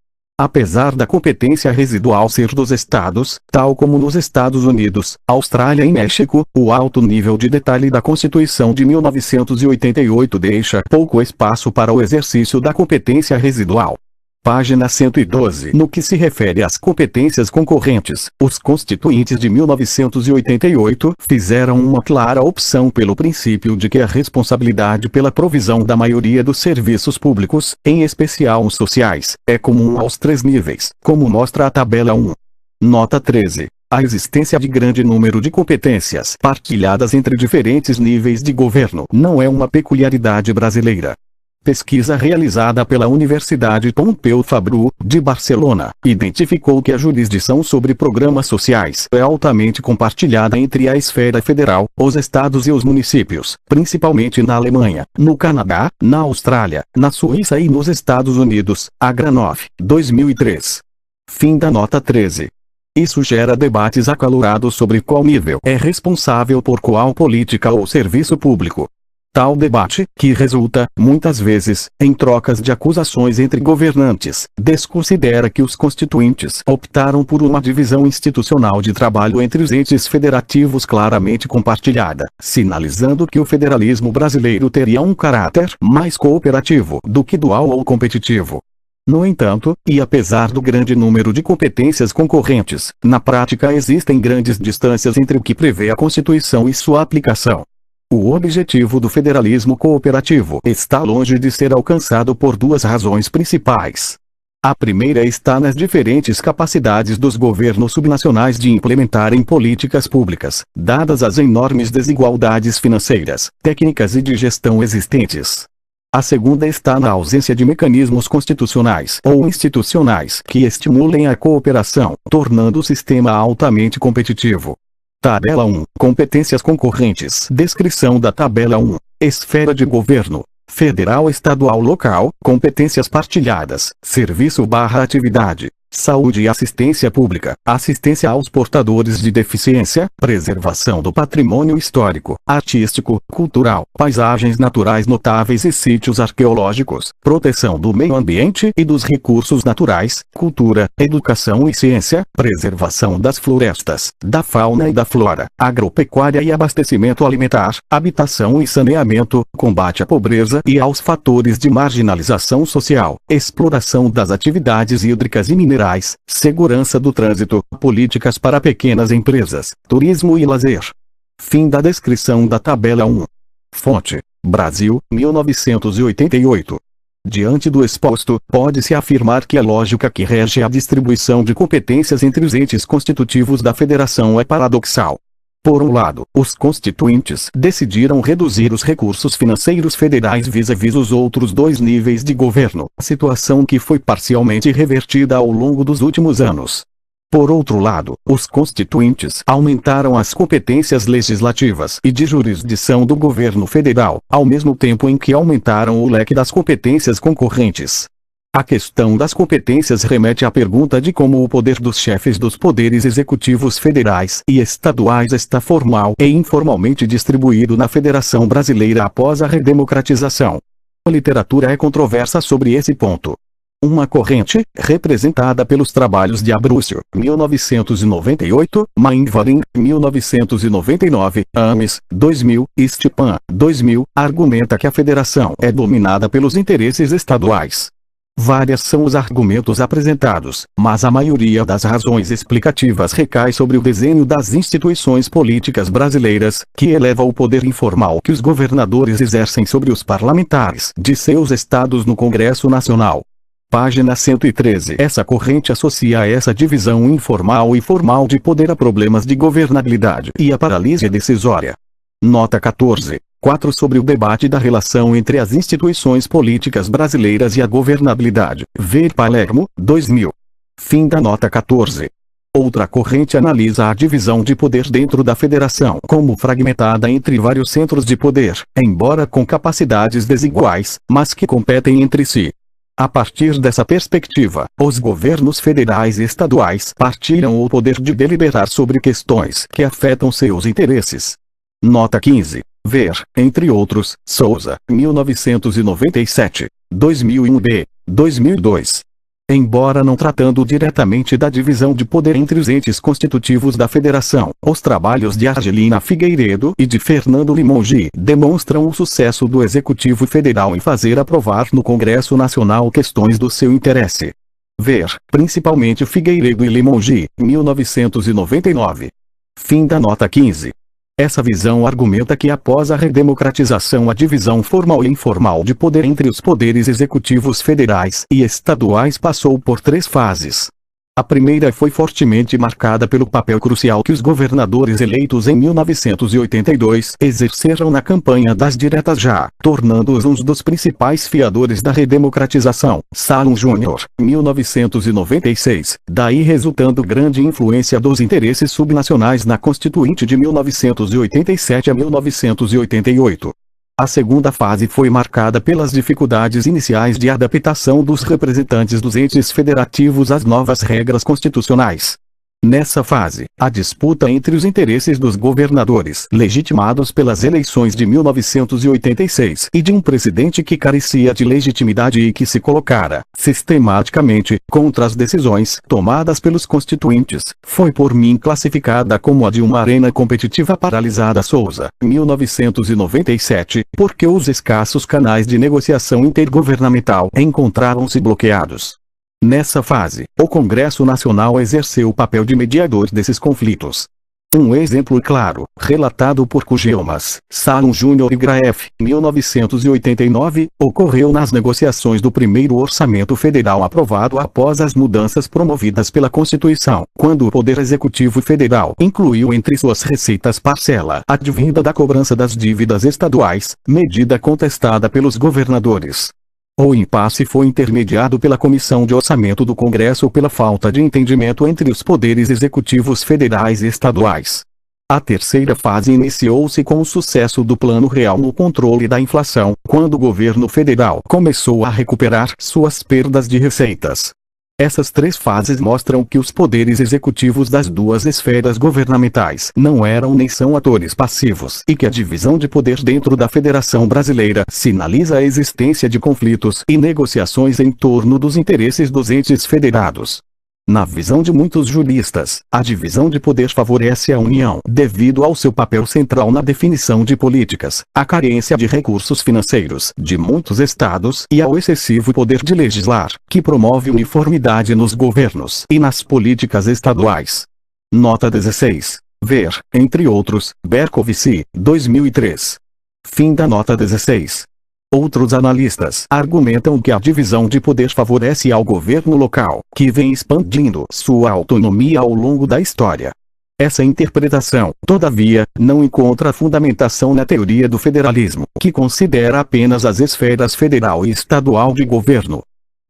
Apesar da competência residual ser dos estados, tal como nos Estados Unidos, Austrália e México, o alto nível de detalhe da Constituição de 1988 deixa pouco espaço para o exercício da competência residual. Página 112. No que se refere às competências concorrentes, os constituintes de 1988 fizeram uma clara opção pelo princípio de que a responsabilidade pela provisão da maioria dos serviços públicos, em especial os sociais, é comum aos 3 níveis, como mostra a tabela 1. Nota 13. A existência de grande número de competências partilhadas entre diferentes níveis de governo não é uma peculiaridade brasileira. Pesquisa realizada pela Universidade Pompeu Fabru, de Barcelona, identificou que a jurisdição sobre programas sociais é altamente compartilhada entre a esfera federal, os estados e os municípios, principalmente na Alemanha, no Canadá, na Austrália, na Suíça e nos Estados Unidos. Agranov, 2003. Fim da nota 13. Isso gera debates acalorados sobre qual nível é responsável por qual política ou serviço público. Tal debate, que resulta, muitas vezes, em trocas de acusações entre governantes, desconsidera que os constituintes optaram por uma divisão institucional de trabalho entre os entes federativos claramente compartilhada, sinalizando que o federalismo brasileiro teria um caráter mais cooperativo do que dual ou competitivo. No entanto, e apesar do grande número de competências concorrentes, na prática existem grandes distâncias entre o que prevê a Constituição e sua aplicação. O objetivo do federalismo cooperativo está longe de ser alcançado por 2 razões principais. A primeira está nas diferentes capacidades dos governos subnacionais de implementarem políticas públicas, dadas as enormes desigualdades financeiras, técnicas e de gestão existentes. A segunda está na ausência de mecanismos constitucionais ou institucionais que estimulem a cooperação, tornando o sistema altamente competitivo. Tabela 1. Competências concorrentes. Descrição da tabela 1. Esfera de governo. Federal, estadual, local. Competências partilhadas. Serviço/atividade. Saúde e assistência pública, assistência aos portadores de deficiência, preservação do patrimônio histórico, artístico, cultural, paisagens naturais notáveis e sítios arqueológicos, proteção do meio ambiente e dos recursos naturais, cultura, educação e ciência, preservação das florestas, da fauna e da flora, agropecuária e abastecimento alimentar, habitação e saneamento, combate à pobreza e aos fatores de marginalização social, exploração das atividades hídricas e minerais, segurança do trânsito, políticas para pequenas empresas, turismo e lazer. Fim da descrição da tabela 1. Fonte: Brasil, 1988. Diante do exposto, pode-se afirmar que a lógica que rege a distribuição de competências entre os entes constitutivos da federação é paradoxal. Por um lado, os constituintes decidiram reduzir os recursos financeiros federais vis-à-vis os outros 2 níveis de governo, situação que foi parcialmente revertida ao longo dos últimos anos. Por outro lado, os constituintes aumentaram as competências legislativas e de jurisdição do governo federal, ao mesmo tempo em que aumentaram o leque das competências concorrentes. A questão das competências remete à pergunta de como o poder dos chefes dos poderes executivos federais e estaduais está formal e informalmente distribuído na Federação Brasileira após a redemocratização. A literatura é controversa sobre esse ponto. Uma corrente, representada pelos trabalhos de Abrúcio, 1998, Mainwaring, 1999, Ames, 2000, e Stepan, 2000, argumenta que a federação é dominada pelos interesses estaduais. Várias são os argumentos apresentados, mas a maioria das razões explicativas recai sobre o desenho das instituições políticas brasileiras, que eleva o poder informal que os governadores exercem sobre os parlamentares de seus estados no Congresso Nacional. Página 113. Essa corrente associa a essa divisão informal e formal de poder a problemas de governabilidade e a paralisia decisória. Nota 14. 4 sobre o debate da relação entre as instituições políticas brasileiras e a governabilidade. Ver Palermo, 2000. Fim da nota 14. Outra corrente analisa a divisão de poder dentro da federação como fragmentada entre vários centros de poder, embora com capacidades desiguais, mas que competem entre si. A partir dessa perspectiva, os governos federais e estaduais partilham o poder de deliberar sobre questões que afetam seus interesses. Nota 15. Ver, entre outros, Souza, 1997, 2001b, 2002. Embora não tratando diretamente da divisão de poder entre os entes constitutivos da federação, os trabalhos de Argelina Figueiredo e de Fernando Limongi demonstram o sucesso do Executivo Federal em fazer aprovar no Congresso Nacional questões do seu interesse. Ver, principalmente Figueiredo e Limongi, 1999. Fim da nota 15. Essa visão argumenta que após a redemocratização a divisão formal e informal de poder entre os poderes executivos federais e estaduais passou por 3 fases. A primeira foi fortemente marcada pelo papel crucial que os governadores eleitos em 1982 exerceram na campanha das diretas já, tornando-os um dos principais fiadores da redemocratização. Salum Júnior, 1996, daí resultando grande influência dos interesses subnacionais na Constituinte de 1987 a 1988. A segunda fase foi marcada pelas dificuldades iniciais de adaptação dos representantes dos entes federativos às novas regras constitucionais. Nessa fase, a disputa entre os interesses dos governadores legitimados pelas eleições de 1986 e de um presidente que carecia de legitimidade e que se colocara, sistematicamente, contra as decisões tomadas pelos constituintes, foi por mim classificada como a de uma arena competitiva paralisada. Souza, 1997, porque os escassos canais de negociação intergovernamental encontraram-se bloqueados. Nessa fase, o Congresso Nacional exerceu o papel de mediador desses conflitos. Um exemplo claro, relatado por Kugelmas, Salum Júnior e Graef, 1989, ocorreu nas negociações do primeiro orçamento federal aprovado após as mudanças promovidas pela Constituição, quando o Poder Executivo Federal incluiu entre suas receitas parcela advinda da cobrança das dívidas estaduais, medida contestada pelos governadores. O impasse foi intermediado pela Comissão de Orçamento do Congresso pela falta de entendimento entre os poderes executivos federais e estaduais. A terceira fase iniciou-se com o sucesso do Plano Real no controle da inflação, quando o governo federal começou a recuperar suas perdas de receitas. Essas 3 fases mostram que os poderes executivos das duas esferas governamentais não eram nem são atores passivos e que a divisão de poder dentro da Federação Brasileira sinaliza a existência de conflitos e negociações em torno dos interesses dos entes federados. Na visão de muitos juristas, a divisão de poder favorece a União devido ao seu papel central na definição de políticas, à carência de recursos financeiros de muitos estados e ao excessivo poder de legislar, que promove uniformidade nos governos e nas políticas estaduais. Nota 16. Ver, entre outros, Bercovici, 2003. Fim da nota 16. Outros analistas argumentam que a divisão de poder favorece ao governo local, que vem expandindo sua autonomia ao longo da história. Essa interpretação, todavia, não encontra fundamentação na teoria do federalismo, que considera apenas as esferas federal e estadual de governo.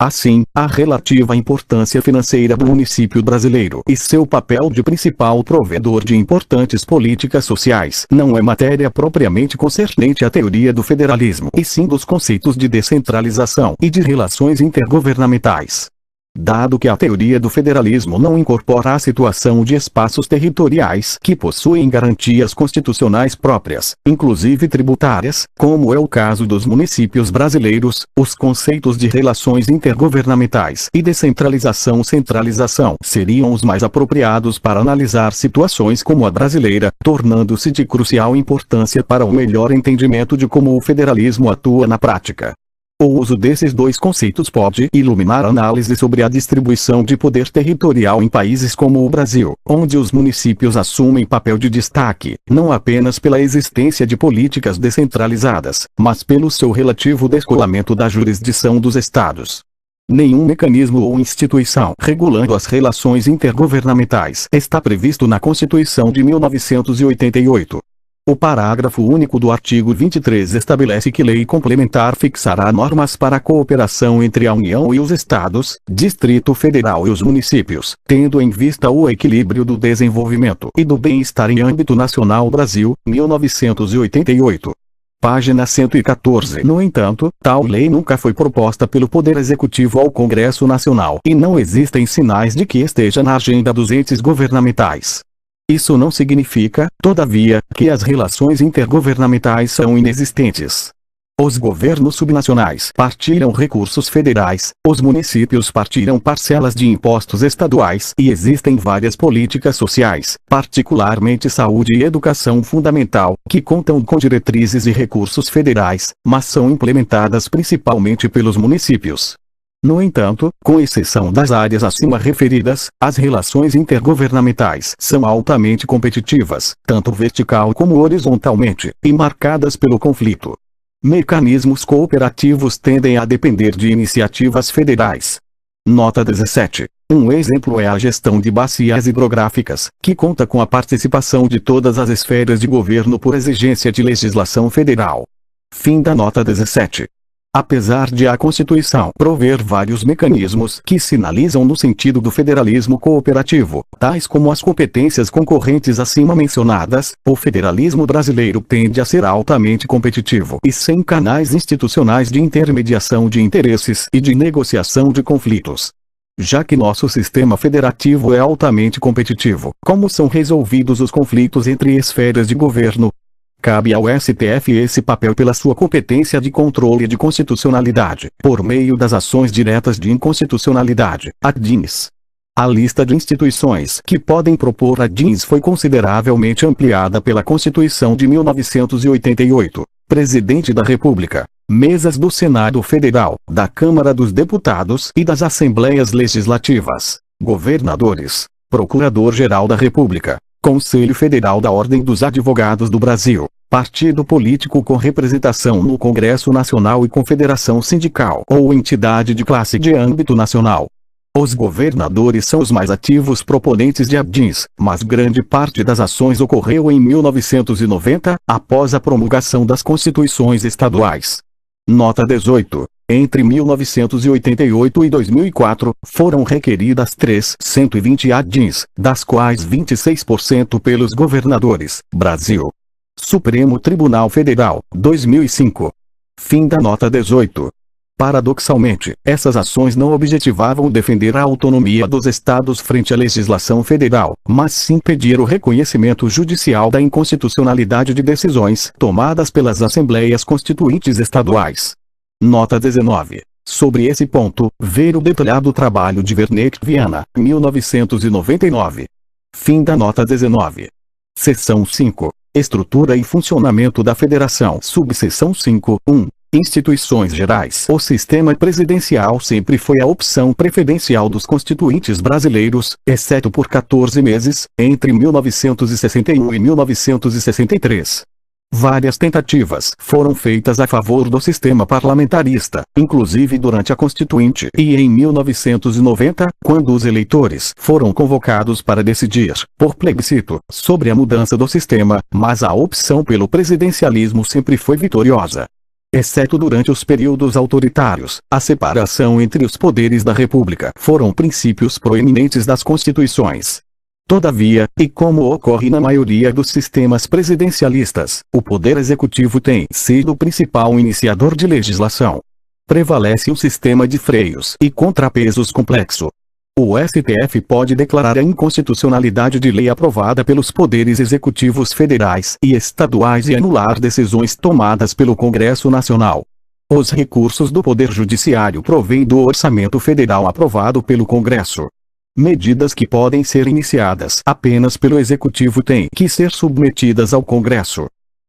Assim, a relativa importância financeira do município brasileiro e seu papel de principal provedor de importantes políticas sociais não é matéria propriamente concernente à teoria do federalismo, e sim dos conceitos de descentralização e de relações intergovernamentais. Dado que a teoria do federalismo não incorpora a situação de espaços territoriais que possuem garantias constitucionais próprias, inclusive tributárias, como é o caso dos municípios brasileiros, os conceitos de relações intergovernamentais e descentralização-centralização seriam os mais apropriados para analisar situações como a brasileira, tornando-se de crucial importância para o melhor entendimento de como o federalismo atua na prática. O uso desses 2 conceitos pode iluminar a análise sobre a distribuição de poder territorial em países como o Brasil, onde os municípios assumem papel de destaque, não apenas pela existência de políticas descentralizadas, mas pelo seu relativo descolamento da jurisdição dos estados. Nenhum mecanismo ou instituição regulando as relações intergovernamentais está previsto na Constituição de 1988. O parágrafo único do artigo 23 estabelece que lei complementar fixará normas para a cooperação entre a União e os Estados, Distrito Federal e os municípios, tendo em vista o equilíbrio do desenvolvimento e do bem-estar em âmbito nacional. Brasil, 1988. Página 114. No entanto, tal lei nunca foi proposta pelo Poder Executivo ao Congresso Nacional e não existem sinais de que esteja na agenda dos entes governamentais. Isso não significa, todavia, que as relações intergovernamentais são inexistentes. Os governos subnacionais partilham recursos federais, os municípios partilham parcelas de impostos estaduais e existem várias políticas sociais, particularmente saúde e educação fundamental, que contam com diretrizes e recursos federais, mas são implementadas principalmente pelos municípios. No entanto, com exceção das áreas acima referidas, as relações intergovernamentais são altamente competitivas, tanto vertical como horizontalmente, e marcadas pelo conflito. Mecanismos cooperativos tendem a depender de iniciativas federais. Nota 17. Um exemplo é a gestão de bacias hidrográficas, que conta com a participação de todas as esferas de governo por exigência de legislação federal. Fim da nota 17. Apesar de a Constituição prover vários mecanismos que sinalizam no sentido do federalismo cooperativo, tais como as competências concorrentes acima mencionadas, o federalismo brasileiro tende a ser altamente competitivo e sem canais institucionais de intermediação de interesses e de negociação de conflitos. Já que nosso sistema federativo é altamente competitivo, como são resolvidos os conflitos entre esferas de governo? Cabe ao STF esse papel pela sua competência de controle de constitucionalidade, por meio das ações diretas de inconstitucionalidade, ADINs. A lista de instituições que podem propor ADINs foi consideravelmente ampliada pela Constituição de 1988. Presidente da República, mesas do Senado Federal, da Câmara dos Deputados e das Assembleias Legislativas, governadores, Procurador-Geral da República, Conselho Federal da Ordem dos Advogados do Brasil, partido político com representação no Congresso Nacional e confederação sindical ou entidade de classe de âmbito nacional. Os governadores são os mais ativos proponentes de ADINs, mas grande parte das ações ocorreu em 1990, após a promulgação das constituições estaduais. Nota 18. Entre 1988 e 2004, foram requeridas 320 ADINs, das quais 26% pelos governadores. Brasil. Supremo Tribunal Federal, 2005. Fim da nota 18. Paradoxalmente, essas ações não objetivavam defender a autonomia dos estados frente à legislação federal, mas sim pedir o reconhecimento judicial da inconstitucionalidade de decisões tomadas pelas assembleias constituintes estaduais. Nota 19. Sobre esse ponto, ver o detalhado trabalho de Werneck Viana, 1999. Fim da nota 19. Seção 5. Estrutura e funcionamento da Federação. Subseção 5. 1. Instituições gerais. O sistema presidencial sempre foi a opção preferencial dos constituintes brasileiros, exceto por 14 meses, entre 1961 e 1963. Várias tentativas foram feitas a favor do sistema parlamentarista, inclusive durante a Constituinte e em 1990, quando os eleitores foram convocados para decidir, por plebiscito, sobre a mudança do sistema, mas a opção pelo presidencialismo sempre foi vitoriosa. Exceto durante os períodos autoritários, a separação entre os poderes da República foram princípios proeminentes das constituições. Todavia, e como ocorre na maioria dos sistemas presidencialistas, o Poder Executivo tem sido o principal iniciador de legislação. Prevalece um sistema de freios e contrapesos complexo. O STF pode declarar a inconstitucionalidade de lei aprovada pelos poderes executivos federais e estaduais e anular decisões tomadas pelo Congresso Nacional. Os recursos do Poder Judiciário provêm do orçamento federal aprovado pelo Congresso. Medidas que podem ser iniciadas apenas pelo Executivo têm que ser submetidas ao Congresso.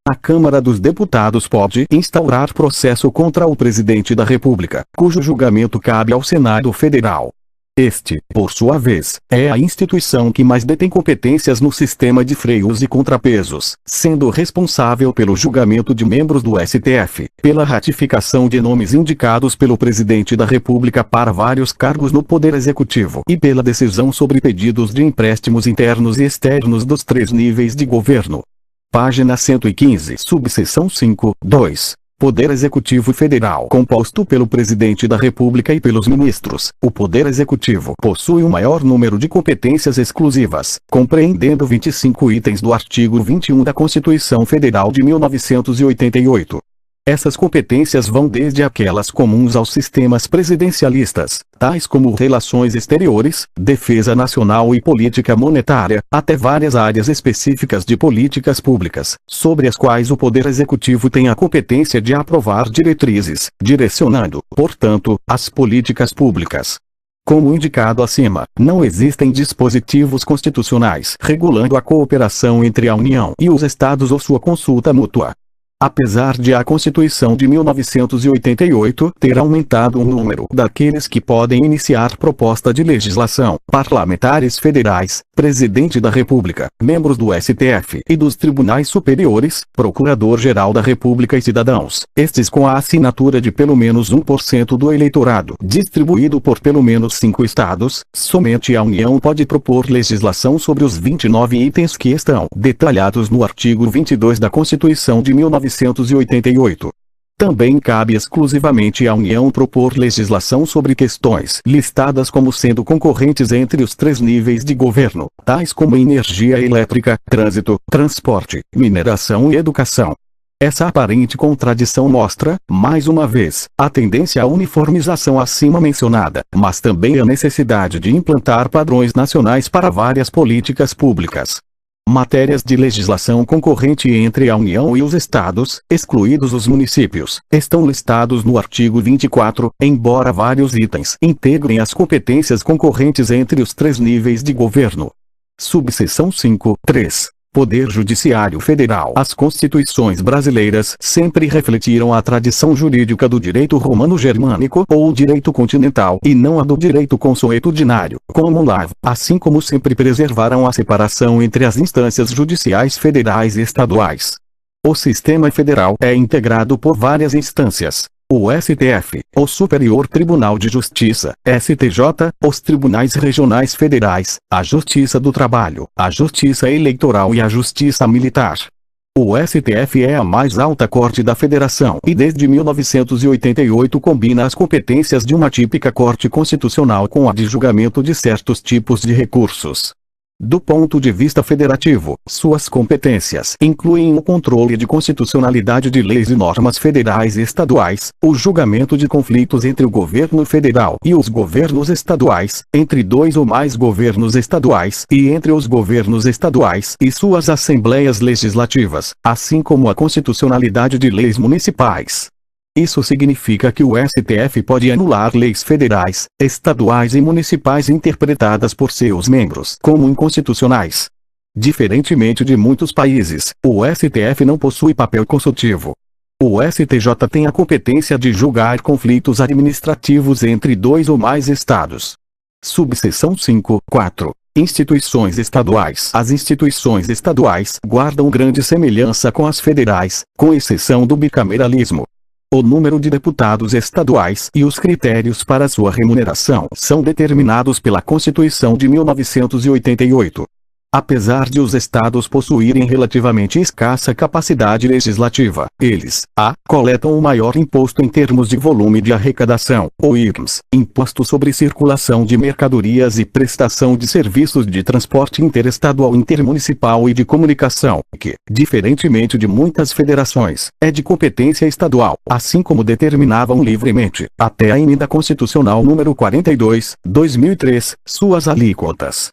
A Câmara dos Deputados pode instaurar processo contra o Presidente da República, cujo julgamento cabe ao Senado Federal. Este, por sua vez, é a instituição que mais detém competências no sistema de freios e contrapesos, sendo responsável pelo julgamento de membros do STF, pela ratificação de nomes indicados pelo Presidente da República para vários cargos no Poder Executivo e pela decisão sobre pedidos de empréstimos internos e externos dos 3 níveis de governo. Página 115. Subseção 5, 2. Poder Executivo Federal. Composto pelo Presidente da República e pelos ministros, o Poder Executivo possui o maior número de competências exclusivas, compreendendo 25 itens do artigo 21 da Constituição Federal de 1988. Essas competências vão desde aquelas comuns aos sistemas presidencialistas, tais como relações exteriores, defesa nacional e política monetária, até várias áreas específicas de políticas públicas, sobre as quais o Poder Executivo tem a competência de aprovar diretrizes, direcionando, portanto, as políticas públicas. Como indicado acima, não existem dispositivos constitucionais regulando a cooperação entre a União e os Estados ou sua consulta mútua. Apesar de a Constituição de 1988 ter aumentado o número daqueles que podem iniciar proposta de legislação, parlamentares federais, Presidente da República, membros do STF e dos tribunais superiores, Procurador-Geral da República e cidadãos, estes com a assinatura de pelo menos 1% do eleitorado, distribuído por pelo menos 5 estados, somente a União pode propor legislação sobre os 29 itens que estão detalhados no artigo 22 da Constituição de 1988. Também cabe exclusivamente à União propor legislação sobre questões listadas como sendo concorrentes entre os 3 níveis de governo, tais como energia elétrica, trânsito, transporte, mineração e educação. Essa aparente contradição mostra, mais uma vez, a tendência à uniformização acima mencionada, mas também a necessidade de implantar padrões nacionais para várias políticas públicas. Matérias de legislação concorrente entre a União e os Estados, excluídos os municípios, estão listados no artigo 24, embora vários itens integrem as competências concorrentes entre os 3 níveis de governo. Subseção 5, 3. Poder Judiciário Federal. As constituições brasileiras sempre refletiram a tradição jurídica do direito romano-germânico ou direito continental e não a do direito consuetudinário, common law, assim como sempre preservaram a separação entre as instâncias judiciais federais e estaduais. O sistema federal é integrado por várias instâncias. O STF, o Superior Tribunal de Justiça, STJ, os Tribunais Regionais Federais, a Justiça do Trabalho, a Justiça Eleitoral e a Justiça Militar. O STF é a mais alta corte da Federação e desde 1988 combina as competências de uma típica Corte Constitucional com a de julgamento de certos tipos de recursos. Do ponto de vista federativo, suas competências incluem o controle de constitucionalidade de leis e normas federais e estaduais, o julgamento de conflitos entre o governo federal e os governos estaduais, entre 2 ou mais governos estaduais e entre os governos estaduais e suas assembleias legislativas, assim como a constitucionalidade de leis municipais. Isso significa que o STF pode anular leis federais, estaduais e municipais interpretadas por seus membros como inconstitucionais. Diferentemente de muitos países, o STF não possui papel consultivo. O STJ tem a competência de julgar conflitos administrativos entre 2 ou mais estados. Subseção 5, 4. Instituições estaduais. As instituições estaduais guardam grande semelhança com as federais, com exceção do bicameralismo. O número de deputados estaduais e os critérios para sua remuneração são determinados pela Constituição de 1988. Apesar de os estados possuírem relativamente escassa capacidade legislativa, eles coletam o maior imposto em termos de volume de arrecadação, o ICMS, Imposto sobre Circulação de Mercadorias e Prestação de Serviços de Transporte Interestadual, Intermunicipal e de Comunicação, que, diferentemente de muitas federações, é de competência estadual, assim como determinavam livremente, até a Emenda Constitucional número 42, 2003, suas alíquotas.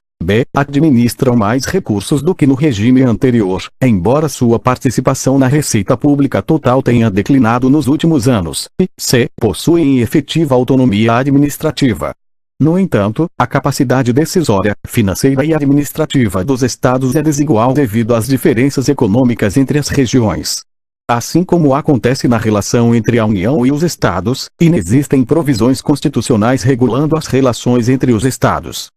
Administram mais recursos do que no regime anterior, embora sua participação na receita pública total tenha declinado nos últimos anos, e possuem efetiva autonomia administrativa. No entanto, a capacidade decisória, financeira e administrativa dos estados é desigual devido às diferenças econômicas entre as regiões. Assim como acontece na relação entre a União e os estados, inexistem provisões constitucionais regulando as relações entre os estados.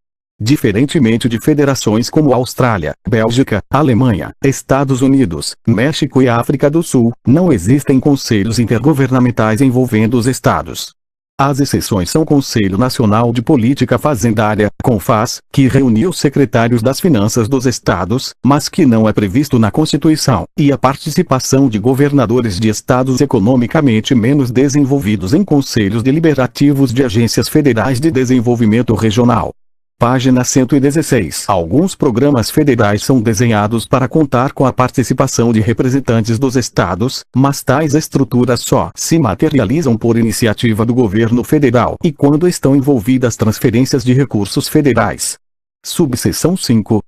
Diferentemente de federações como Austrália, Bélgica, Alemanha, Estados Unidos, México e África do Sul, não existem conselhos intergovernamentais envolvendo os estados. As exceções são o Conselho Nacional de Política Fazendária, CONFAS, que reúne os secretários das finanças dos estados, mas que não é previsto na Constituição, e a participação de governadores de estados economicamente menos desenvolvidos em conselhos deliberativos de agências federais de desenvolvimento regional. Página 116. Alguns programas federais são desenhados para contar com a participação de representantes dos estados, mas tais estruturas só se materializam por iniciativa do governo federal e quando estão envolvidas transferências de recursos federais. Subseção 5.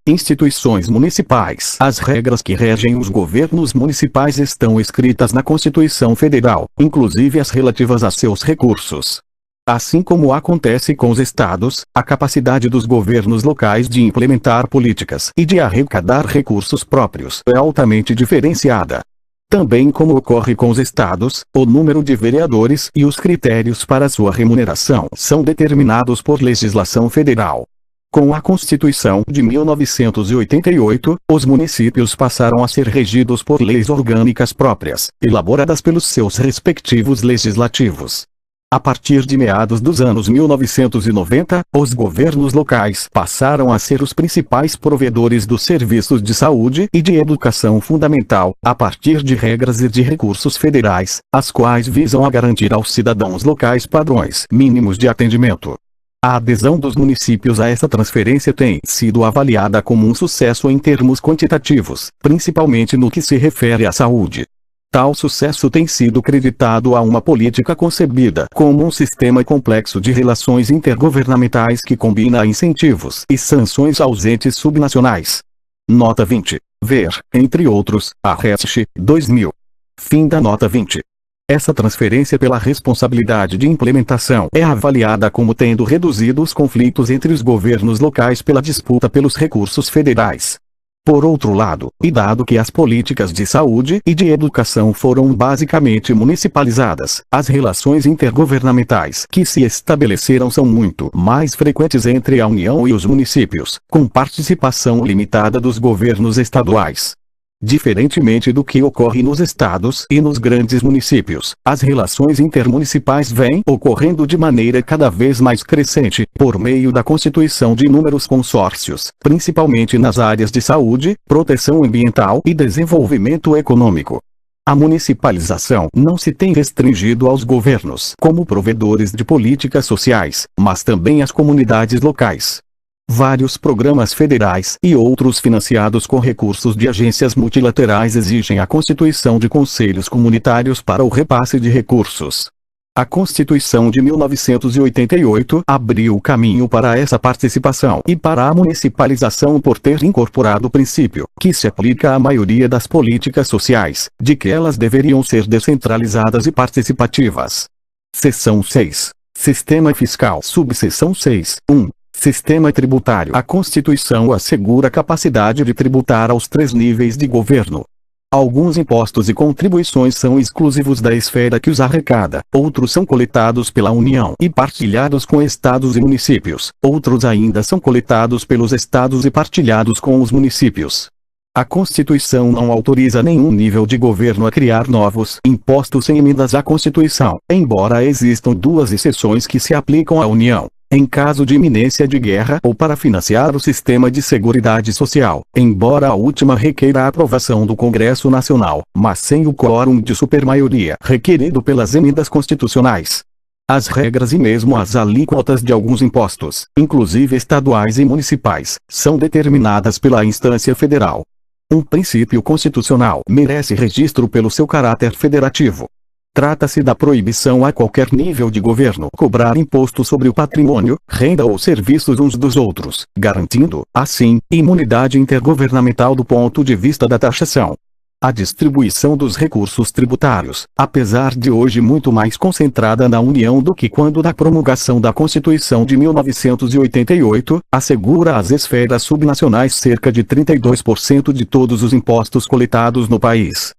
Instituições municipais. As regras que regem os governos municipais estão escritas na Constituição Federal, inclusive as relativas a seus recursos. Assim como acontece com os estados, a capacidade dos governos locais de implementar políticas e de arrecadar recursos próprios é altamente diferenciada. Também como ocorre com os estados, o número de vereadores e os critérios para sua remuneração são determinados por legislação federal. Com a Constituição de 1988, os municípios passaram a ser regidos por leis orgânicas próprias, elaboradas pelos seus respectivos legislativos. A partir de meados dos anos 1990, os governos locais passaram a ser os principais provedores dos serviços de saúde e de educação fundamental, a partir de regras e de recursos federais, as quais visam a garantir aos cidadãos locais padrões mínimos de atendimento. A adesão dos municípios a essa transferência tem sido avaliada como um sucesso em termos quantitativos, principalmente no que se refere à saúde. Tal sucesso tem sido creditado a uma política concebida como um sistema complexo de relações intergovernamentais que combina incentivos e sanções aos entes subnacionais. Nota 20. Ver, entre outros, a RESC, 2000. Fim da nota 20. Essa transferência pela responsabilidade de implementação é avaliada como tendo reduzido os conflitos entre os governos locais pela disputa pelos recursos federais. Por outro lado, e dado que as políticas de saúde e de educação foram basicamente municipalizadas, as relações intergovernamentais que se estabeleceram são muito mais frequentes entre a União e os municípios, com participação limitada dos governos estaduais. Diferentemente do que ocorre nos estados e nos grandes municípios, as relações intermunicipais vêm ocorrendo de maneira cada vez mais crescente, por meio da constituição de inúmeros consórcios, principalmente nas áreas de saúde, proteção ambiental e desenvolvimento econômico. A municipalização não se tem restringido aos governos como provedores de políticas sociais, mas também às comunidades locais. Vários programas federais e outros financiados com recursos de agências multilaterais exigem a constituição de conselhos comunitários para o repasse de recursos. A Constituição de 1988 abriu o caminho para essa participação e para a municipalização por ter incorporado o princípio, que se aplica à maioria das políticas sociais, de que elas deveriam ser descentralizadas e participativas. Seção 6. Sistema fiscal. Subseção 6. 1. Sistema tributário. A Constituição assegura a capacidade de tributar aos 3 níveis de governo. Alguns impostos e contribuições são exclusivos da esfera que os arrecada, outros são coletados pela União e partilhados com estados e municípios, outros ainda são coletados pelos estados e partilhados com os municípios. A Constituição não autoriza nenhum nível de governo a criar novos impostos sem emendas à Constituição, embora existam 2 exceções que se aplicam à União. Em caso de iminência de guerra ou para financiar o sistema de seguridade social, embora a última requeira a aprovação do Congresso Nacional, mas sem o quórum de supermaioria requerido pelas emendas constitucionais. As regras e mesmo as alíquotas de alguns impostos, inclusive estaduais e municipais, são determinadas pela instância federal. Um princípio constitucional merece registro pelo seu caráter federativo. Trata-se da proibição a qualquer nível de governo cobrar imposto sobre o patrimônio, renda ou serviços uns dos outros, garantindo, assim, imunidade intergovernamental do ponto de vista da taxação. A distribuição dos recursos tributários, apesar de hoje muito mais concentrada na União do que quando da promulgação da Constituição de 1988, assegura às esferas subnacionais cerca de 32% de todos os impostos coletados no país.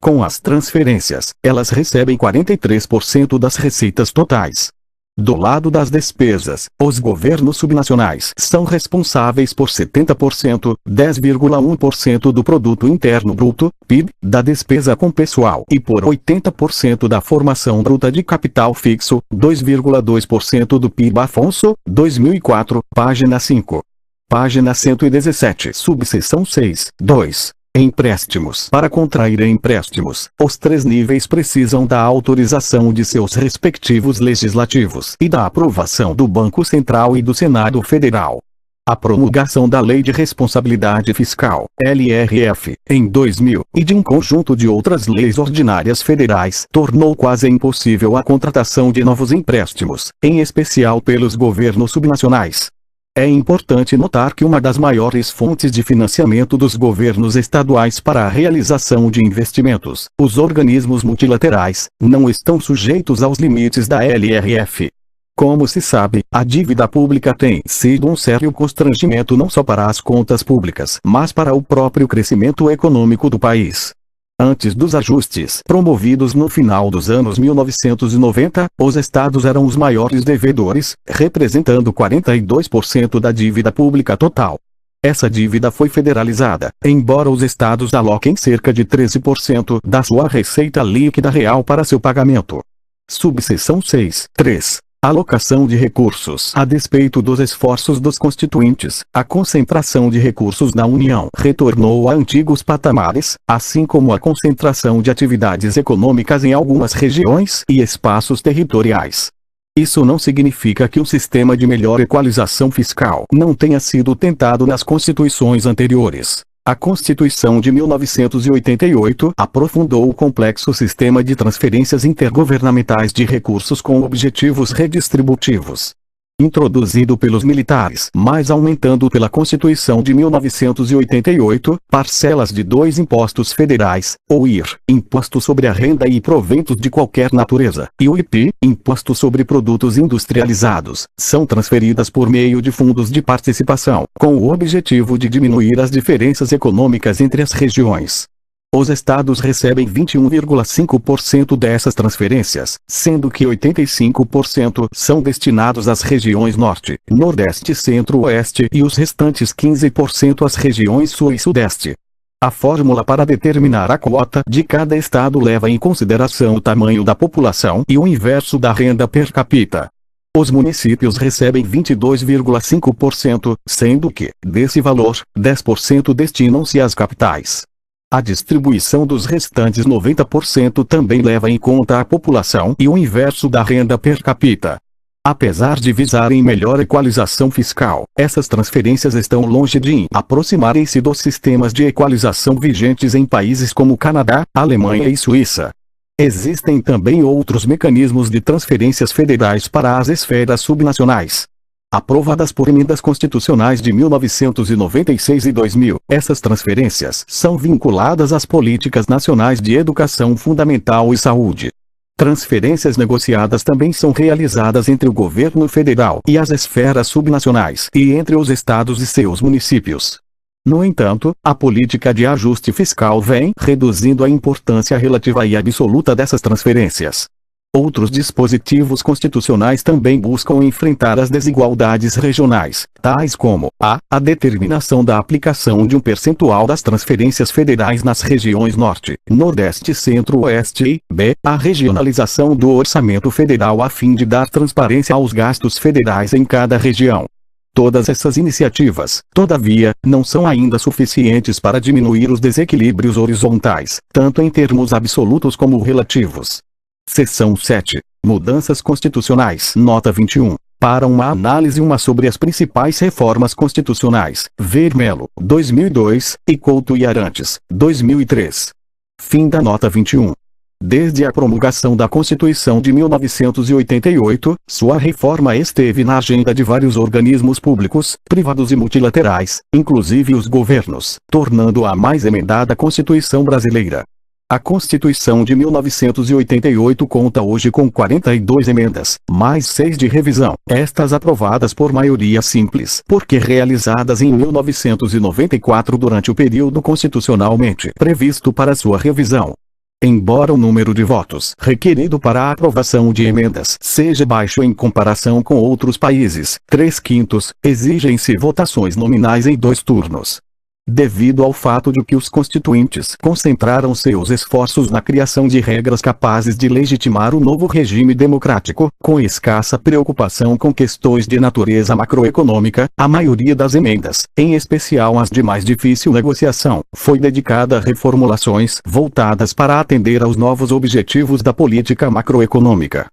Com as transferências, elas recebem 43% das receitas totais. Do lado das despesas, os governos subnacionais são responsáveis por 70%, 10,1% do produto interno bruto, PIB, da despesa com pessoal e por 80% da formação bruta de capital fixo, 2,2% do PIB. Afonso, 2004, página 5. Página 117, subseção 6, 2. Empréstimos. Para contrair empréstimos, os três níveis precisam da autorização de seus respectivos legislativos e da aprovação do Banco Central e do Senado Federal. A promulgação da Lei de Responsabilidade Fiscal, LRF, em 2000, e de um conjunto de outras leis ordinárias federais, tornou quase impossível a contratação de novos empréstimos, em especial pelos governos subnacionais. É importante notar que uma das maiores fontes de financiamento dos governos estaduais para a realização de investimentos, os organismos multilaterais, não estão sujeitos aos limites da LRF. Como se sabe, a dívida pública tem sido um sério constrangimento não só para as contas públicas, mas para o próprio crescimento econômico do país. Antes dos ajustes promovidos no final dos anos 1990, os estados eram os maiores devedores, representando 42% da dívida pública total. Essa dívida foi federalizada, embora os estados aloquem cerca de 13% da sua receita líquida real para seu pagamento. Subseção 6, 3. Alocação de recursos. A despeito dos esforços dos constituintes, a concentração de recursos na União retornou a antigos patamares, assim como a concentração de atividades econômicas em algumas regiões e espaços territoriais. Isso não significa que um sistema de melhor equalização fiscal não tenha sido tentado nas constituições anteriores. A Constituição de 1988 aprofundou o complexo sistema de transferências intergovernamentais de recursos com objetivos redistributivos. Introduzido pelos militares, mas aumentando pela Constituição de 1988, parcelas de dois impostos federais, o IR, Imposto sobre a Renda e Proventos de Qualquer Natureza, e o IP, Imposto sobre Produtos Industrializados, são transferidas por meio de fundos de participação, com o objetivo de diminuir as diferenças econômicas entre as regiões. Os estados recebem 21,5% dessas transferências, sendo que 85% são destinados às regiões Norte, Nordeste e Centro-Oeste e os restantes 15% às regiões Sul e Sudeste. A fórmula para determinar a quota de cada estado leva em consideração o tamanho da população e o inverso da renda per capita. Os municípios recebem 22,5%, sendo que, desse valor, 10% destinam-se às capitais. A distribuição dos restantes 90% também leva em conta a população e o inverso da renda per capita. Apesar de visarem melhor equalização fiscal, essas transferências estão longe de aproximarem-se dos sistemas de equalização vigentes em países como Canadá, Alemanha e Suíça. Existem também outros mecanismos de transferências federais para as esferas subnacionais. Aprovadas por emendas constitucionais de 1996 e 2000, essas transferências são vinculadas às políticas nacionais de educação fundamental e saúde. Transferências negociadas também são realizadas entre o governo federal e as esferas subnacionais e entre os estados e seus municípios. No entanto, a política de ajuste fiscal vem reduzindo a importância relativa e absoluta dessas transferências. Outros dispositivos constitucionais também buscam enfrentar as desigualdades regionais, tais como a determinação da aplicação de um percentual das transferências federais nas regiões Norte, Nordeste e Centro-Oeste e b. A regionalização do orçamento federal a fim de dar transparência aos gastos federais em cada região. Todas essas iniciativas, todavia, não são ainda suficientes para diminuir os desequilíbrios horizontais, tanto em termos absolutos como relativos. Seção 7. Mudanças constitucionais. Nota 21. Para uma análise sobre as principais reformas constitucionais. Vermelho, 2002, e Couto e Arantes, 2003. Fim da nota 21. Desde a promulgação da Constituição de 1988, sua reforma esteve na agenda de vários organismos públicos, privados e multilaterais, inclusive os governos, tornando-a a mais emendada Constituição brasileira. A Constituição de 1988 conta hoje com 42 emendas, mais 6 de revisão, estas aprovadas por maioria simples, porque realizadas em 1994 durante o período constitucionalmente previsto para sua revisão. Embora o número de votos requerido para a aprovação de emendas seja baixo em comparação com outros países, 3/5, exigem-se votações nominais em 2 turnos. Devido ao fato de que os constituintes concentraram seus esforços na criação de regras capazes de legitimar o novo regime democrático, com escassa preocupação com questões de natureza macroeconômica, a maioria das emendas, em especial as de mais difícil negociação, foi dedicada a reformulações voltadas para atender aos novos objetivos da política macroeconômica.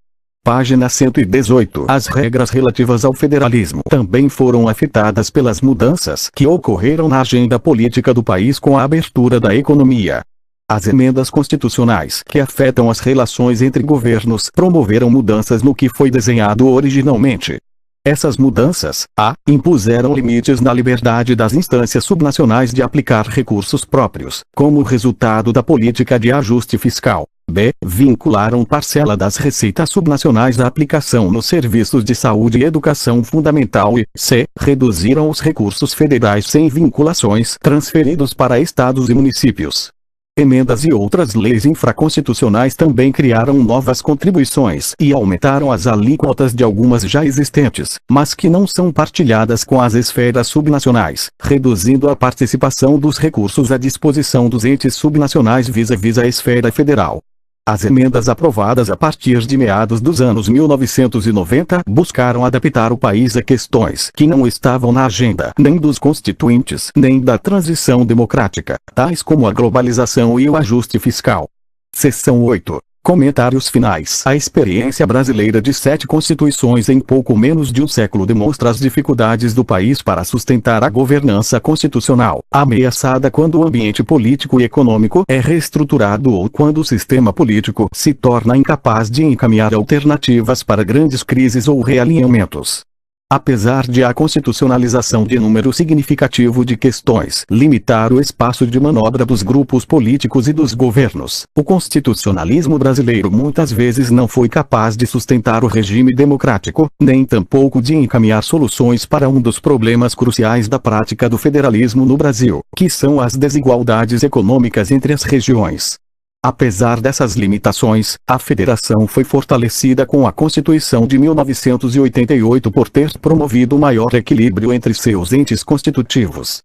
Página 118. As regras relativas ao federalismo também foram afetadas pelas mudanças que ocorreram na agenda política do país com a abertura da economia. As emendas constitucionais que afetam as relações entre governos promoveram mudanças no que foi desenhado originalmente. Essas mudanças, impuseram limites na liberdade das instâncias subnacionais de aplicar recursos próprios, como resultado da política de ajuste fiscal. B. Vincularam parcela das receitas subnacionais à aplicação nos serviços de saúde e educação fundamental e C. Reduziram os recursos federais sem vinculações transferidos para estados e municípios. Emendas e outras leis infraconstitucionais também criaram novas contribuições e aumentaram as alíquotas de algumas já existentes, mas que não são partilhadas com as esferas subnacionais, reduzindo a participação dos recursos à disposição dos entes subnacionais vis-à-vis a esfera federal. As emendas aprovadas a partir de meados dos anos 1990 buscaram adaptar o país a questões que não estavam na agenda nem dos constituintes nem da transição democrática, tais como a globalização e o ajuste fiscal. Seção 8. Comentários finais. A experiência brasileira de 7 constituições em pouco menos de um século demonstra as dificuldades do país para sustentar a governança constitucional, ameaçada quando o ambiente político e econômico é reestruturado ou quando o sistema político se torna incapaz de encaminhar alternativas para grandes crises ou realinhamentos. Apesar de a constitucionalização de número significativo de questões limitar o espaço de manobra dos grupos políticos e dos governos, o constitucionalismo brasileiro muitas vezes não foi capaz de sustentar o regime democrático, nem tampouco de encaminhar soluções para um dos problemas cruciais da prática do federalismo no Brasil, que são as desigualdades econômicas entre as regiões. Apesar dessas limitações, a federação foi fortalecida com a Constituição de 1988 por ter promovido maior equilíbrio entre seus entes constitutivos.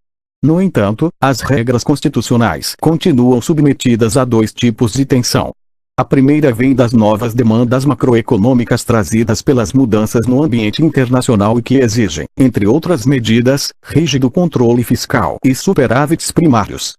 No entanto, as regras constitucionais continuam submetidas a 2 tipos de tensão. A primeira vem das novas demandas macroeconômicas trazidas pelas mudanças no ambiente internacional e que exigem, entre outras medidas, rígido controle fiscal e superávites primários.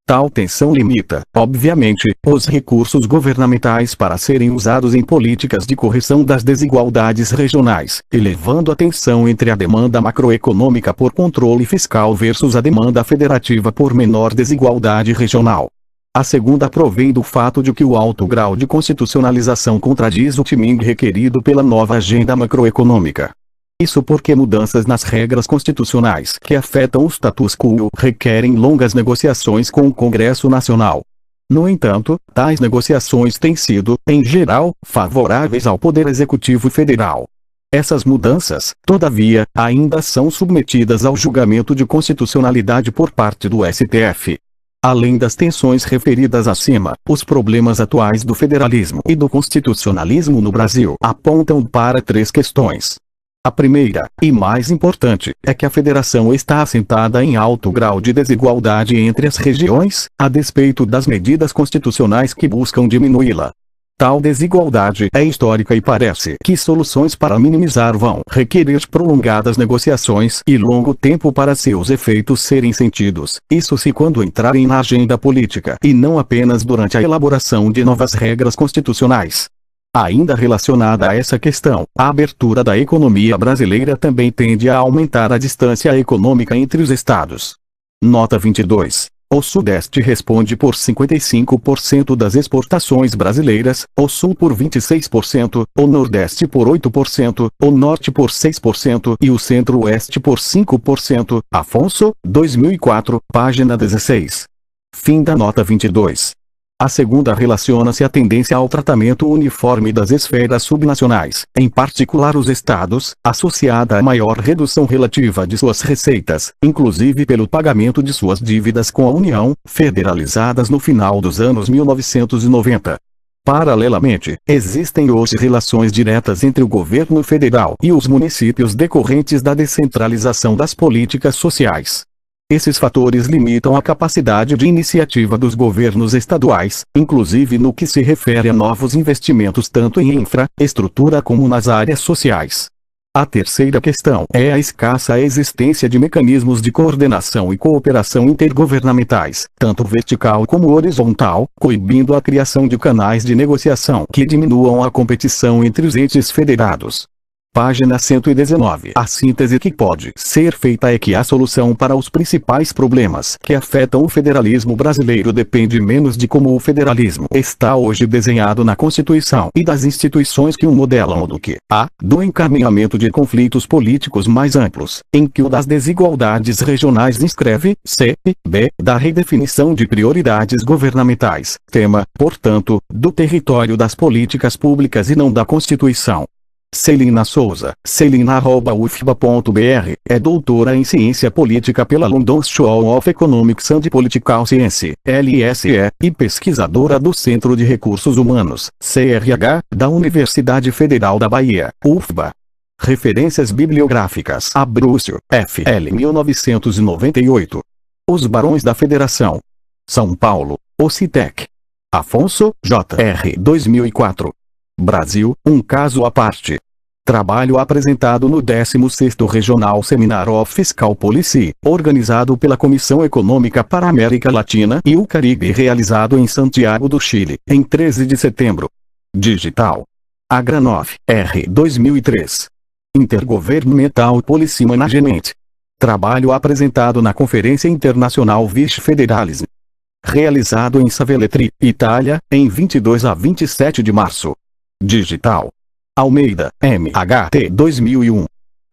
Tal tensão limita, obviamente, os recursos governamentais para serem usados em políticas de correção das desigualdades regionais, elevando a tensão entre a demanda macroeconômica por controle fiscal versus a demanda federativa por menor desigualdade regional. A segunda provém do fato de que o alto grau de constitucionalização contradiz o timing requerido pela nova agenda macroeconômica. Isso porque mudanças nas regras constitucionais que afetam o status quo requerem longas negociações com o Congresso Nacional. No entanto, tais negociações têm sido, em geral, favoráveis ao Poder Executivo Federal. Essas mudanças, todavia, ainda são submetidas ao julgamento de constitucionalidade por parte do STF. Além das tensões referidas acima, os problemas atuais do federalismo e do constitucionalismo no Brasil apontam para 3 questões. A primeira, e mais importante, é que a federação está assentada em alto grau de desigualdade entre as regiões, a despeito das medidas constitucionais que buscam diminuí-la. Tal desigualdade é histórica e parece que soluções para minimizar vão requerer prolongadas negociações e longo tempo para seus efeitos serem sentidos, isso se quando entrarem na agenda política e não apenas durante a elaboração de novas regras constitucionais. Ainda relacionada a essa questão, a abertura da economia brasileira também tende a aumentar a distância econômica entre os estados. Nota 22. O Sudeste responde por 55% das exportações brasileiras, o Sul por 26%, o Nordeste por 8%, o Norte por 6% e o Centro-Oeste por 5%. Afonso, 2004, página 16. Fim da nota 22. A segunda relaciona-se à tendência ao tratamento uniforme das esferas subnacionais, em particular os estados, associada à maior redução relativa de suas receitas, inclusive pelo pagamento de suas dívidas com a União, federalizadas no final dos anos 1990. Paralelamente, existem hoje relações diretas entre o governo federal e os municípios decorrentes da descentralização das políticas sociais. Esses fatores limitam a capacidade de iniciativa dos governos estaduais, inclusive no que se refere a novos investimentos tanto em infraestrutura como nas áreas sociais. A terceira questão é a escassa existência de mecanismos de coordenação e cooperação intergovernamentais, tanto vertical como horizontal, coibindo a criação de canais de negociação que diminuam a competição entre os entes federados. Página 119. A síntese que pode ser feita é que a solução para os principais problemas que afetam o federalismo brasileiro depende menos de como o federalismo está hoje desenhado na Constituição e das instituições que o modelam do que do encaminhamento de conflitos políticos mais amplos, em que o das desigualdades regionais inscreve da redefinição de prioridades governamentais, tema, portanto, do território das políticas públicas e não da Constituição. Celina Souza, celina@ufba.br, é doutora em Ciência Política pela London School of Economics and Political Science, LSE, e pesquisadora do Centro de Recursos Humanos, CRH, da Universidade Federal da Bahia, UFBA. Referências bibliográficas: Abrúcio, F.L. 1998. Os Barões da Federação. São Paulo, Ocitec. Afonso, J.R. 2004. Brasil, um caso à parte. Trabalho apresentado no 16º Regional Seminar of Fiscal Policy, organizado pela Comissão Econômica para a América Latina e o Caribe, realizado em Santiago do Chile, em 13 de setembro. Digital. Agranov, R. 2003. Intergovernmental Policy Management. Trabalho apresentado na Conferência Internacional Vichy Federalism. Realizado em Savelletri, Itália, em 22 a 27 de março. Digital. Almeida, MHT 2001.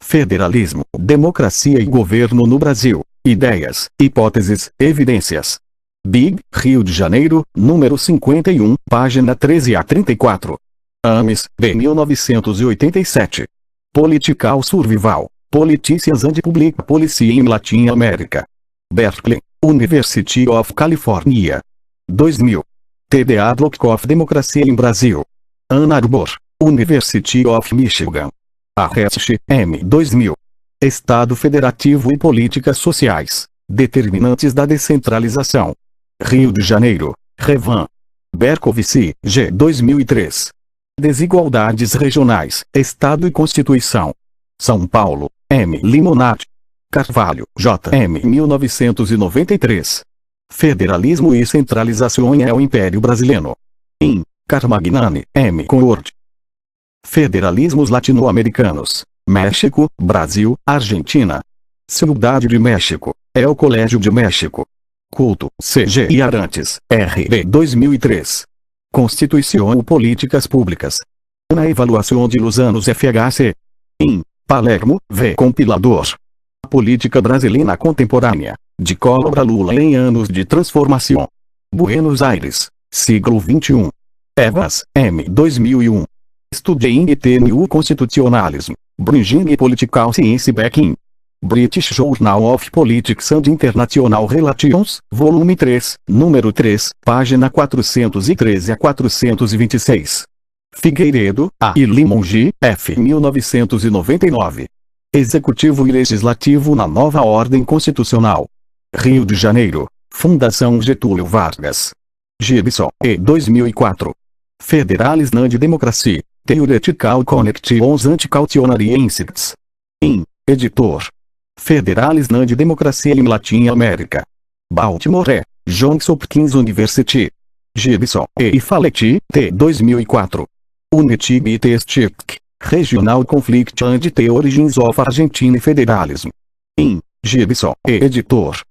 Federalismo, Democracia e Governo no Brasil. Ideias, Hipóteses, Evidências. Big, Rio de Janeiro, número 51, página 13 a 34. Ames, B. 1987. Political Survival, Politicians and Public Policy in Latin America. Berkeley, University of California. 2000. T.D. Adlock of Democracia em Brasil. Ann Arbor, University of Michigan. Arrest, M. 2000. Estado Federativo e Políticas Sociais, Determinantes da Descentralização. Rio de Janeiro, Revan. Berkovic, G. 2003. Desigualdades Regionais, Estado e Constituição. São Paulo, M. Limonati. Carvalho, J. M. 1993. Federalismo e Centralização é o Império Brasileiro. In. Carmagnani, M. Conword. Federalismos Latino-Americanos. México, Brasil, Argentina. Ciudad de México, é o Colégio de México. Culto, C.G. e Arantes, R.B. 2003. Constituição Políticas Públicas. Na Evaluação de los anos FHC. In. Palermo, V. Compilador. A Política Brasileira Contemporânea, de Collor a Lula em Anos de Transformação. Buenos Aires, Siglo XXI. Evans, M. 2001. Estudei in TNU Constitutionalism, Bringing Political Science Back in. British Journal of Politics and International Relations, volume 3, número 3, página 413 a 426. Figueiredo, A. e Limongi, F. 1999. Executivo e Legislativo na Nova Ordem Constitucional. Rio de Janeiro, Fundação Getúlio Vargas. Gibson, E. 2004. Federalism and Democracy, Theoretical Connections and Cautionary Insights. In. Editor. Federalism and Democracy in Latin America. Baltimore, Johns Hopkins University. Gibson, E. Faletti, T. 2004. Unity Stick, Regional Conflict and the Origins of Argentine Federalism. In. Gibson, E. Editor.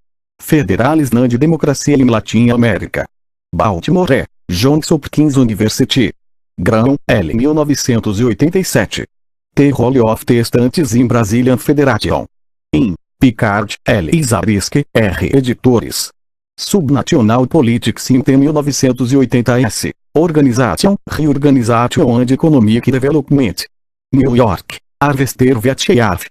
Federalism and Democracy in Latin America. Baltimore, Johns Hopkins University. Graham, L. 1987. The Role of the States in Brazilian Federation. In. Picard, L. Isarisk, R. Editores. Subnational Politics in the 1980s, Organization, Reorganization and Economic Development. New York, Harvester VTF.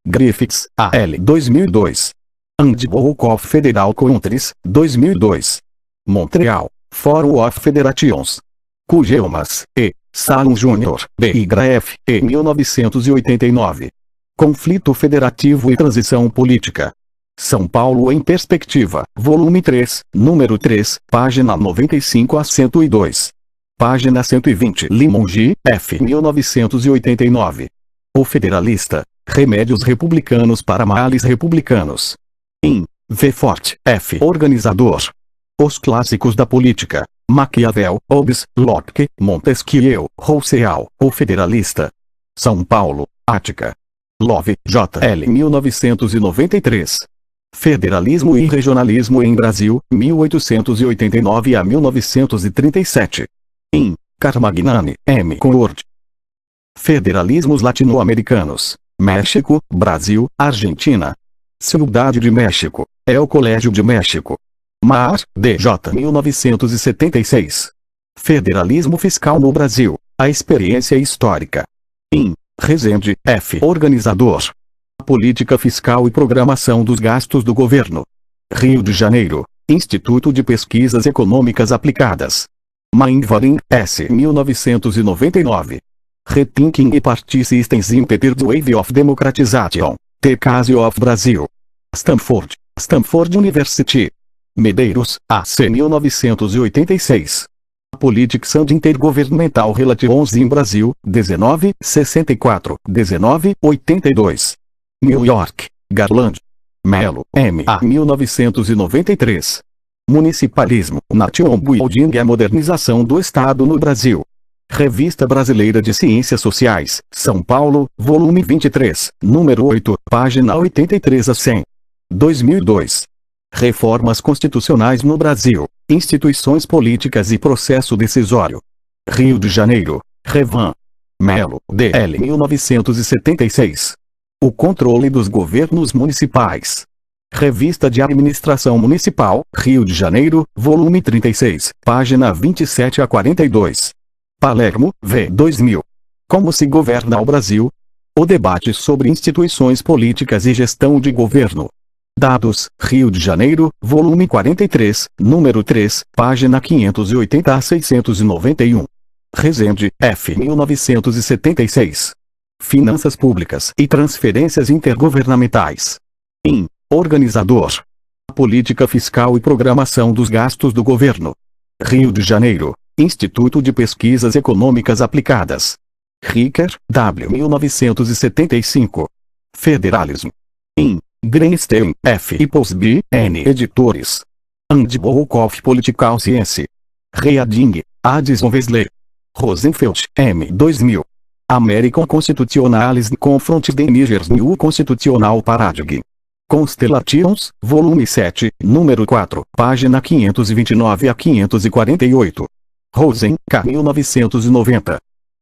Griffiths, A.L. 2002. Handbook of Federal Countries, 2002. Montreal, Forum of Federations. Kugelmas, E. Salum Jr., BYF, E. 1989. Conflito Federativo e Transição Política. São Paulo em Perspectiva, volume 3, número 3, página 95 a 102. Página 120. Limongi, F. 1989. O Federalista, Remédios Republicanos para Males Republicanos. In. V. Fort, F. Organizador. Os Clássicos da Política. Maquiavel, Hobbes, Locke, Montesquieu, Rousseau, O Federalista. São Paulo, Ática. Love, J. L. 1993. Federalismo e Regionalismo em Brasil, 1889 a 1937. In. Carmagnani, M. Conrad. Federalismos Latino-Americanos. México, Brasil, Argentina. Ciudade de México, é o Colégio de México. Mar, D.J. 1976. Federalismo Fiscal no Brasil, a experiência histórica. In. Rezende, F. Organizador. Política Fiscal e Programação dos Gastos do Governo. Rio de Janeiro, Instituto de Pesquisas Econômicas Aplicadas. Mainvaring, S. 1999. Rethinking e Party Systems in the Third Wave of Democratization, The Case of Brazil. Stanford University. Medeiros, A.C. 1986. Politics and Intergovernmental Relations in Brasil, 1964, 1982. New York, Garland. Mello, M.A. 1993. Municipalismo, Nation Building e a Modernização do Estado no Brasil. Revista Brasileira de Ciências Sociais, São Paulo, volume 23, número 8, página 83 a 100. 2002. Reformas Constitucionais no Brasil, Instituições Políticas e Processo Decisório. Rio de Janeiro, Revan. Mello, D.L. 1976. O Controle dos Governos Municipais. Revista de Administração Municipal, Rio de Janeiro, volume 36, página 27 a 42. Palermo, V. 2000. Como se governa o Brasil? O debate sobre instituições políticas e gestão de governo. Dados, Rio de Janeiro, volume 43, número 3, página 580 a 691. Rezende, F. 1976. Finanças Públicas e Transferências Intergovernamentais. In. Organizador. Política Fiscal e Programação dos Gastos do Governo. Rio de Janeiro, Instituto de Pesquisas Econômicas Aplicadas. Ricker, W. 1975. Federalismo. In. Greenstein, F. e Posby, N. Editores. Handbook of Political Science. Reading, Addison Wesley. Rosenfeld, M. 2000. American Constitutionalism Confront the Niger's New Constitutional Paradigm. Constellations, volume 7, número 4, página 529 a 548. Rosen, K. 1990.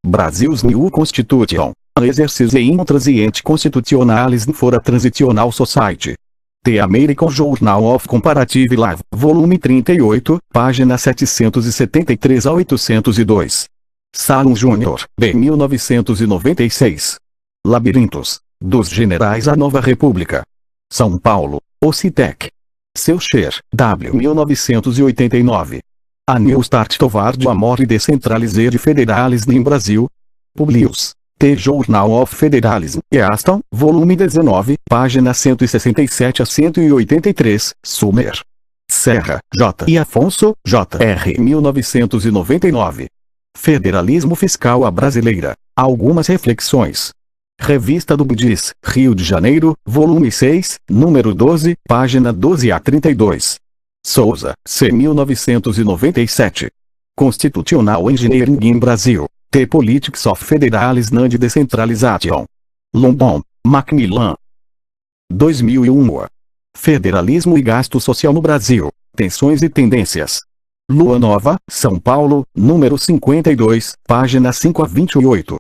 Brasil's New Constitution, an Exercise in Transient Constitutionalism for a Transitional Society. The American Journal of Comparative Law, volume 38, página 773 a 802. Salum Jr., B. 1996. Labirintos, dos Generais à Nova República. São Paulo, Ocitec. Selcher, W. 1989. A New Start Toward a More Decentralized Federalism in Brasil. Publius, The Journal of Federalism e Aston, volume 19, página 167 a 183, Sumer. Serra, J. e Afonso, J.R. 1999. Federalismo Fiscal à Brasileira, algumas reflexões. Revista do Budis, Rio de Janeiro, volume 6, número 12, página 12 a 32. Souza, C. 1997. Constitutional Engineering in Brasil, The Politics of Federalism and Decentralization. London, Macmillan. 2001. Federalismo e Gasto Social no Brasil, Tensões e Tendências. Lua Nova, São Paulo, número 52, página 5 a 28.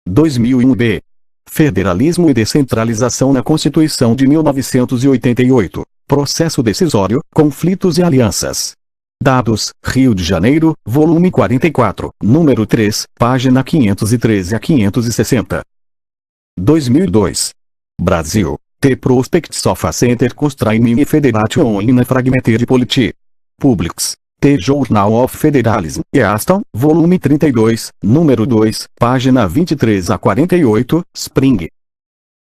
2001b. Federalismo e Descentralização na Constituição de 1988. Processo decisório, conflitos e alianças. Dados, Rio de Janeiro, volume 44, número 3, página 513 a 560. 2002. Brasil. The Prospects of a Center Constraint Federation in a Fragmented Polity. Publics. The Journal of Federalism e Aston, volume 32, número 2, página 23 a 48, Spring.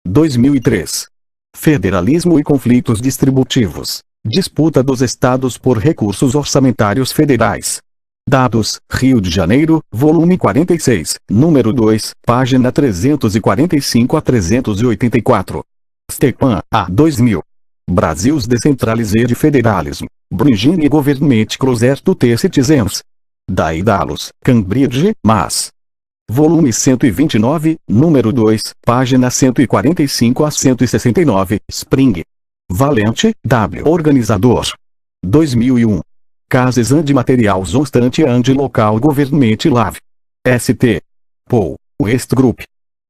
2003. Federalismo e conflitos distributivos. Disputa dos estados por recursos orçamentários federais. Dados, Rio de Janeiro, volume 46, número 2, página 345 a 384. Stepan, A. 2000. Brasil's Decentralized Federalism, Bringing Government Closer to the Citizens. Daedalus, Cambridge, Mass. Volume 129, número 2, página 145 a 169, Spring. Valente, W. Organizador. 2001. Cases and Materials on State and Local Government Law. St. Paul, West Group.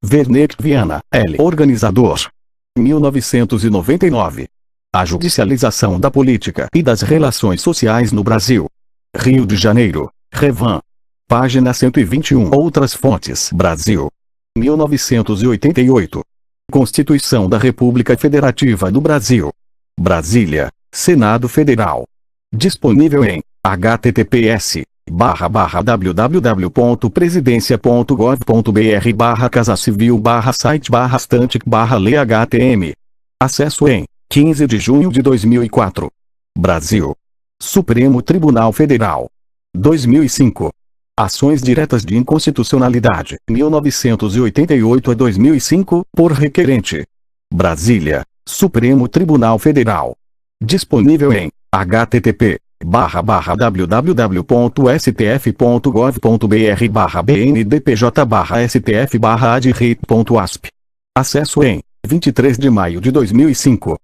Werner Viana, L. Organizador. 1999. A judicialização da política e das relações sociais no Brasil. Rio de Janeiro, Revan. Página 121. Outras fontes. Brasil. 1988. Constituição da República Federativa do Brasil. Brasília, Senado Federal. Disponível em https://www.presidencia.gov.br/casa civil/site/stantic/lehtm. Acesso em 15 de junho de 2004. Brasil. Supremo Tribunal Federal. 2005. Ações diretas de inconstitucionalidade, 1988 a 2005, por requerente. Brasília, Supremo Tribunal Federal. Disponível em http://www.stf.gov.br/bndpj/stf/adrit.asp. Acesso em 23 de maio de 2005.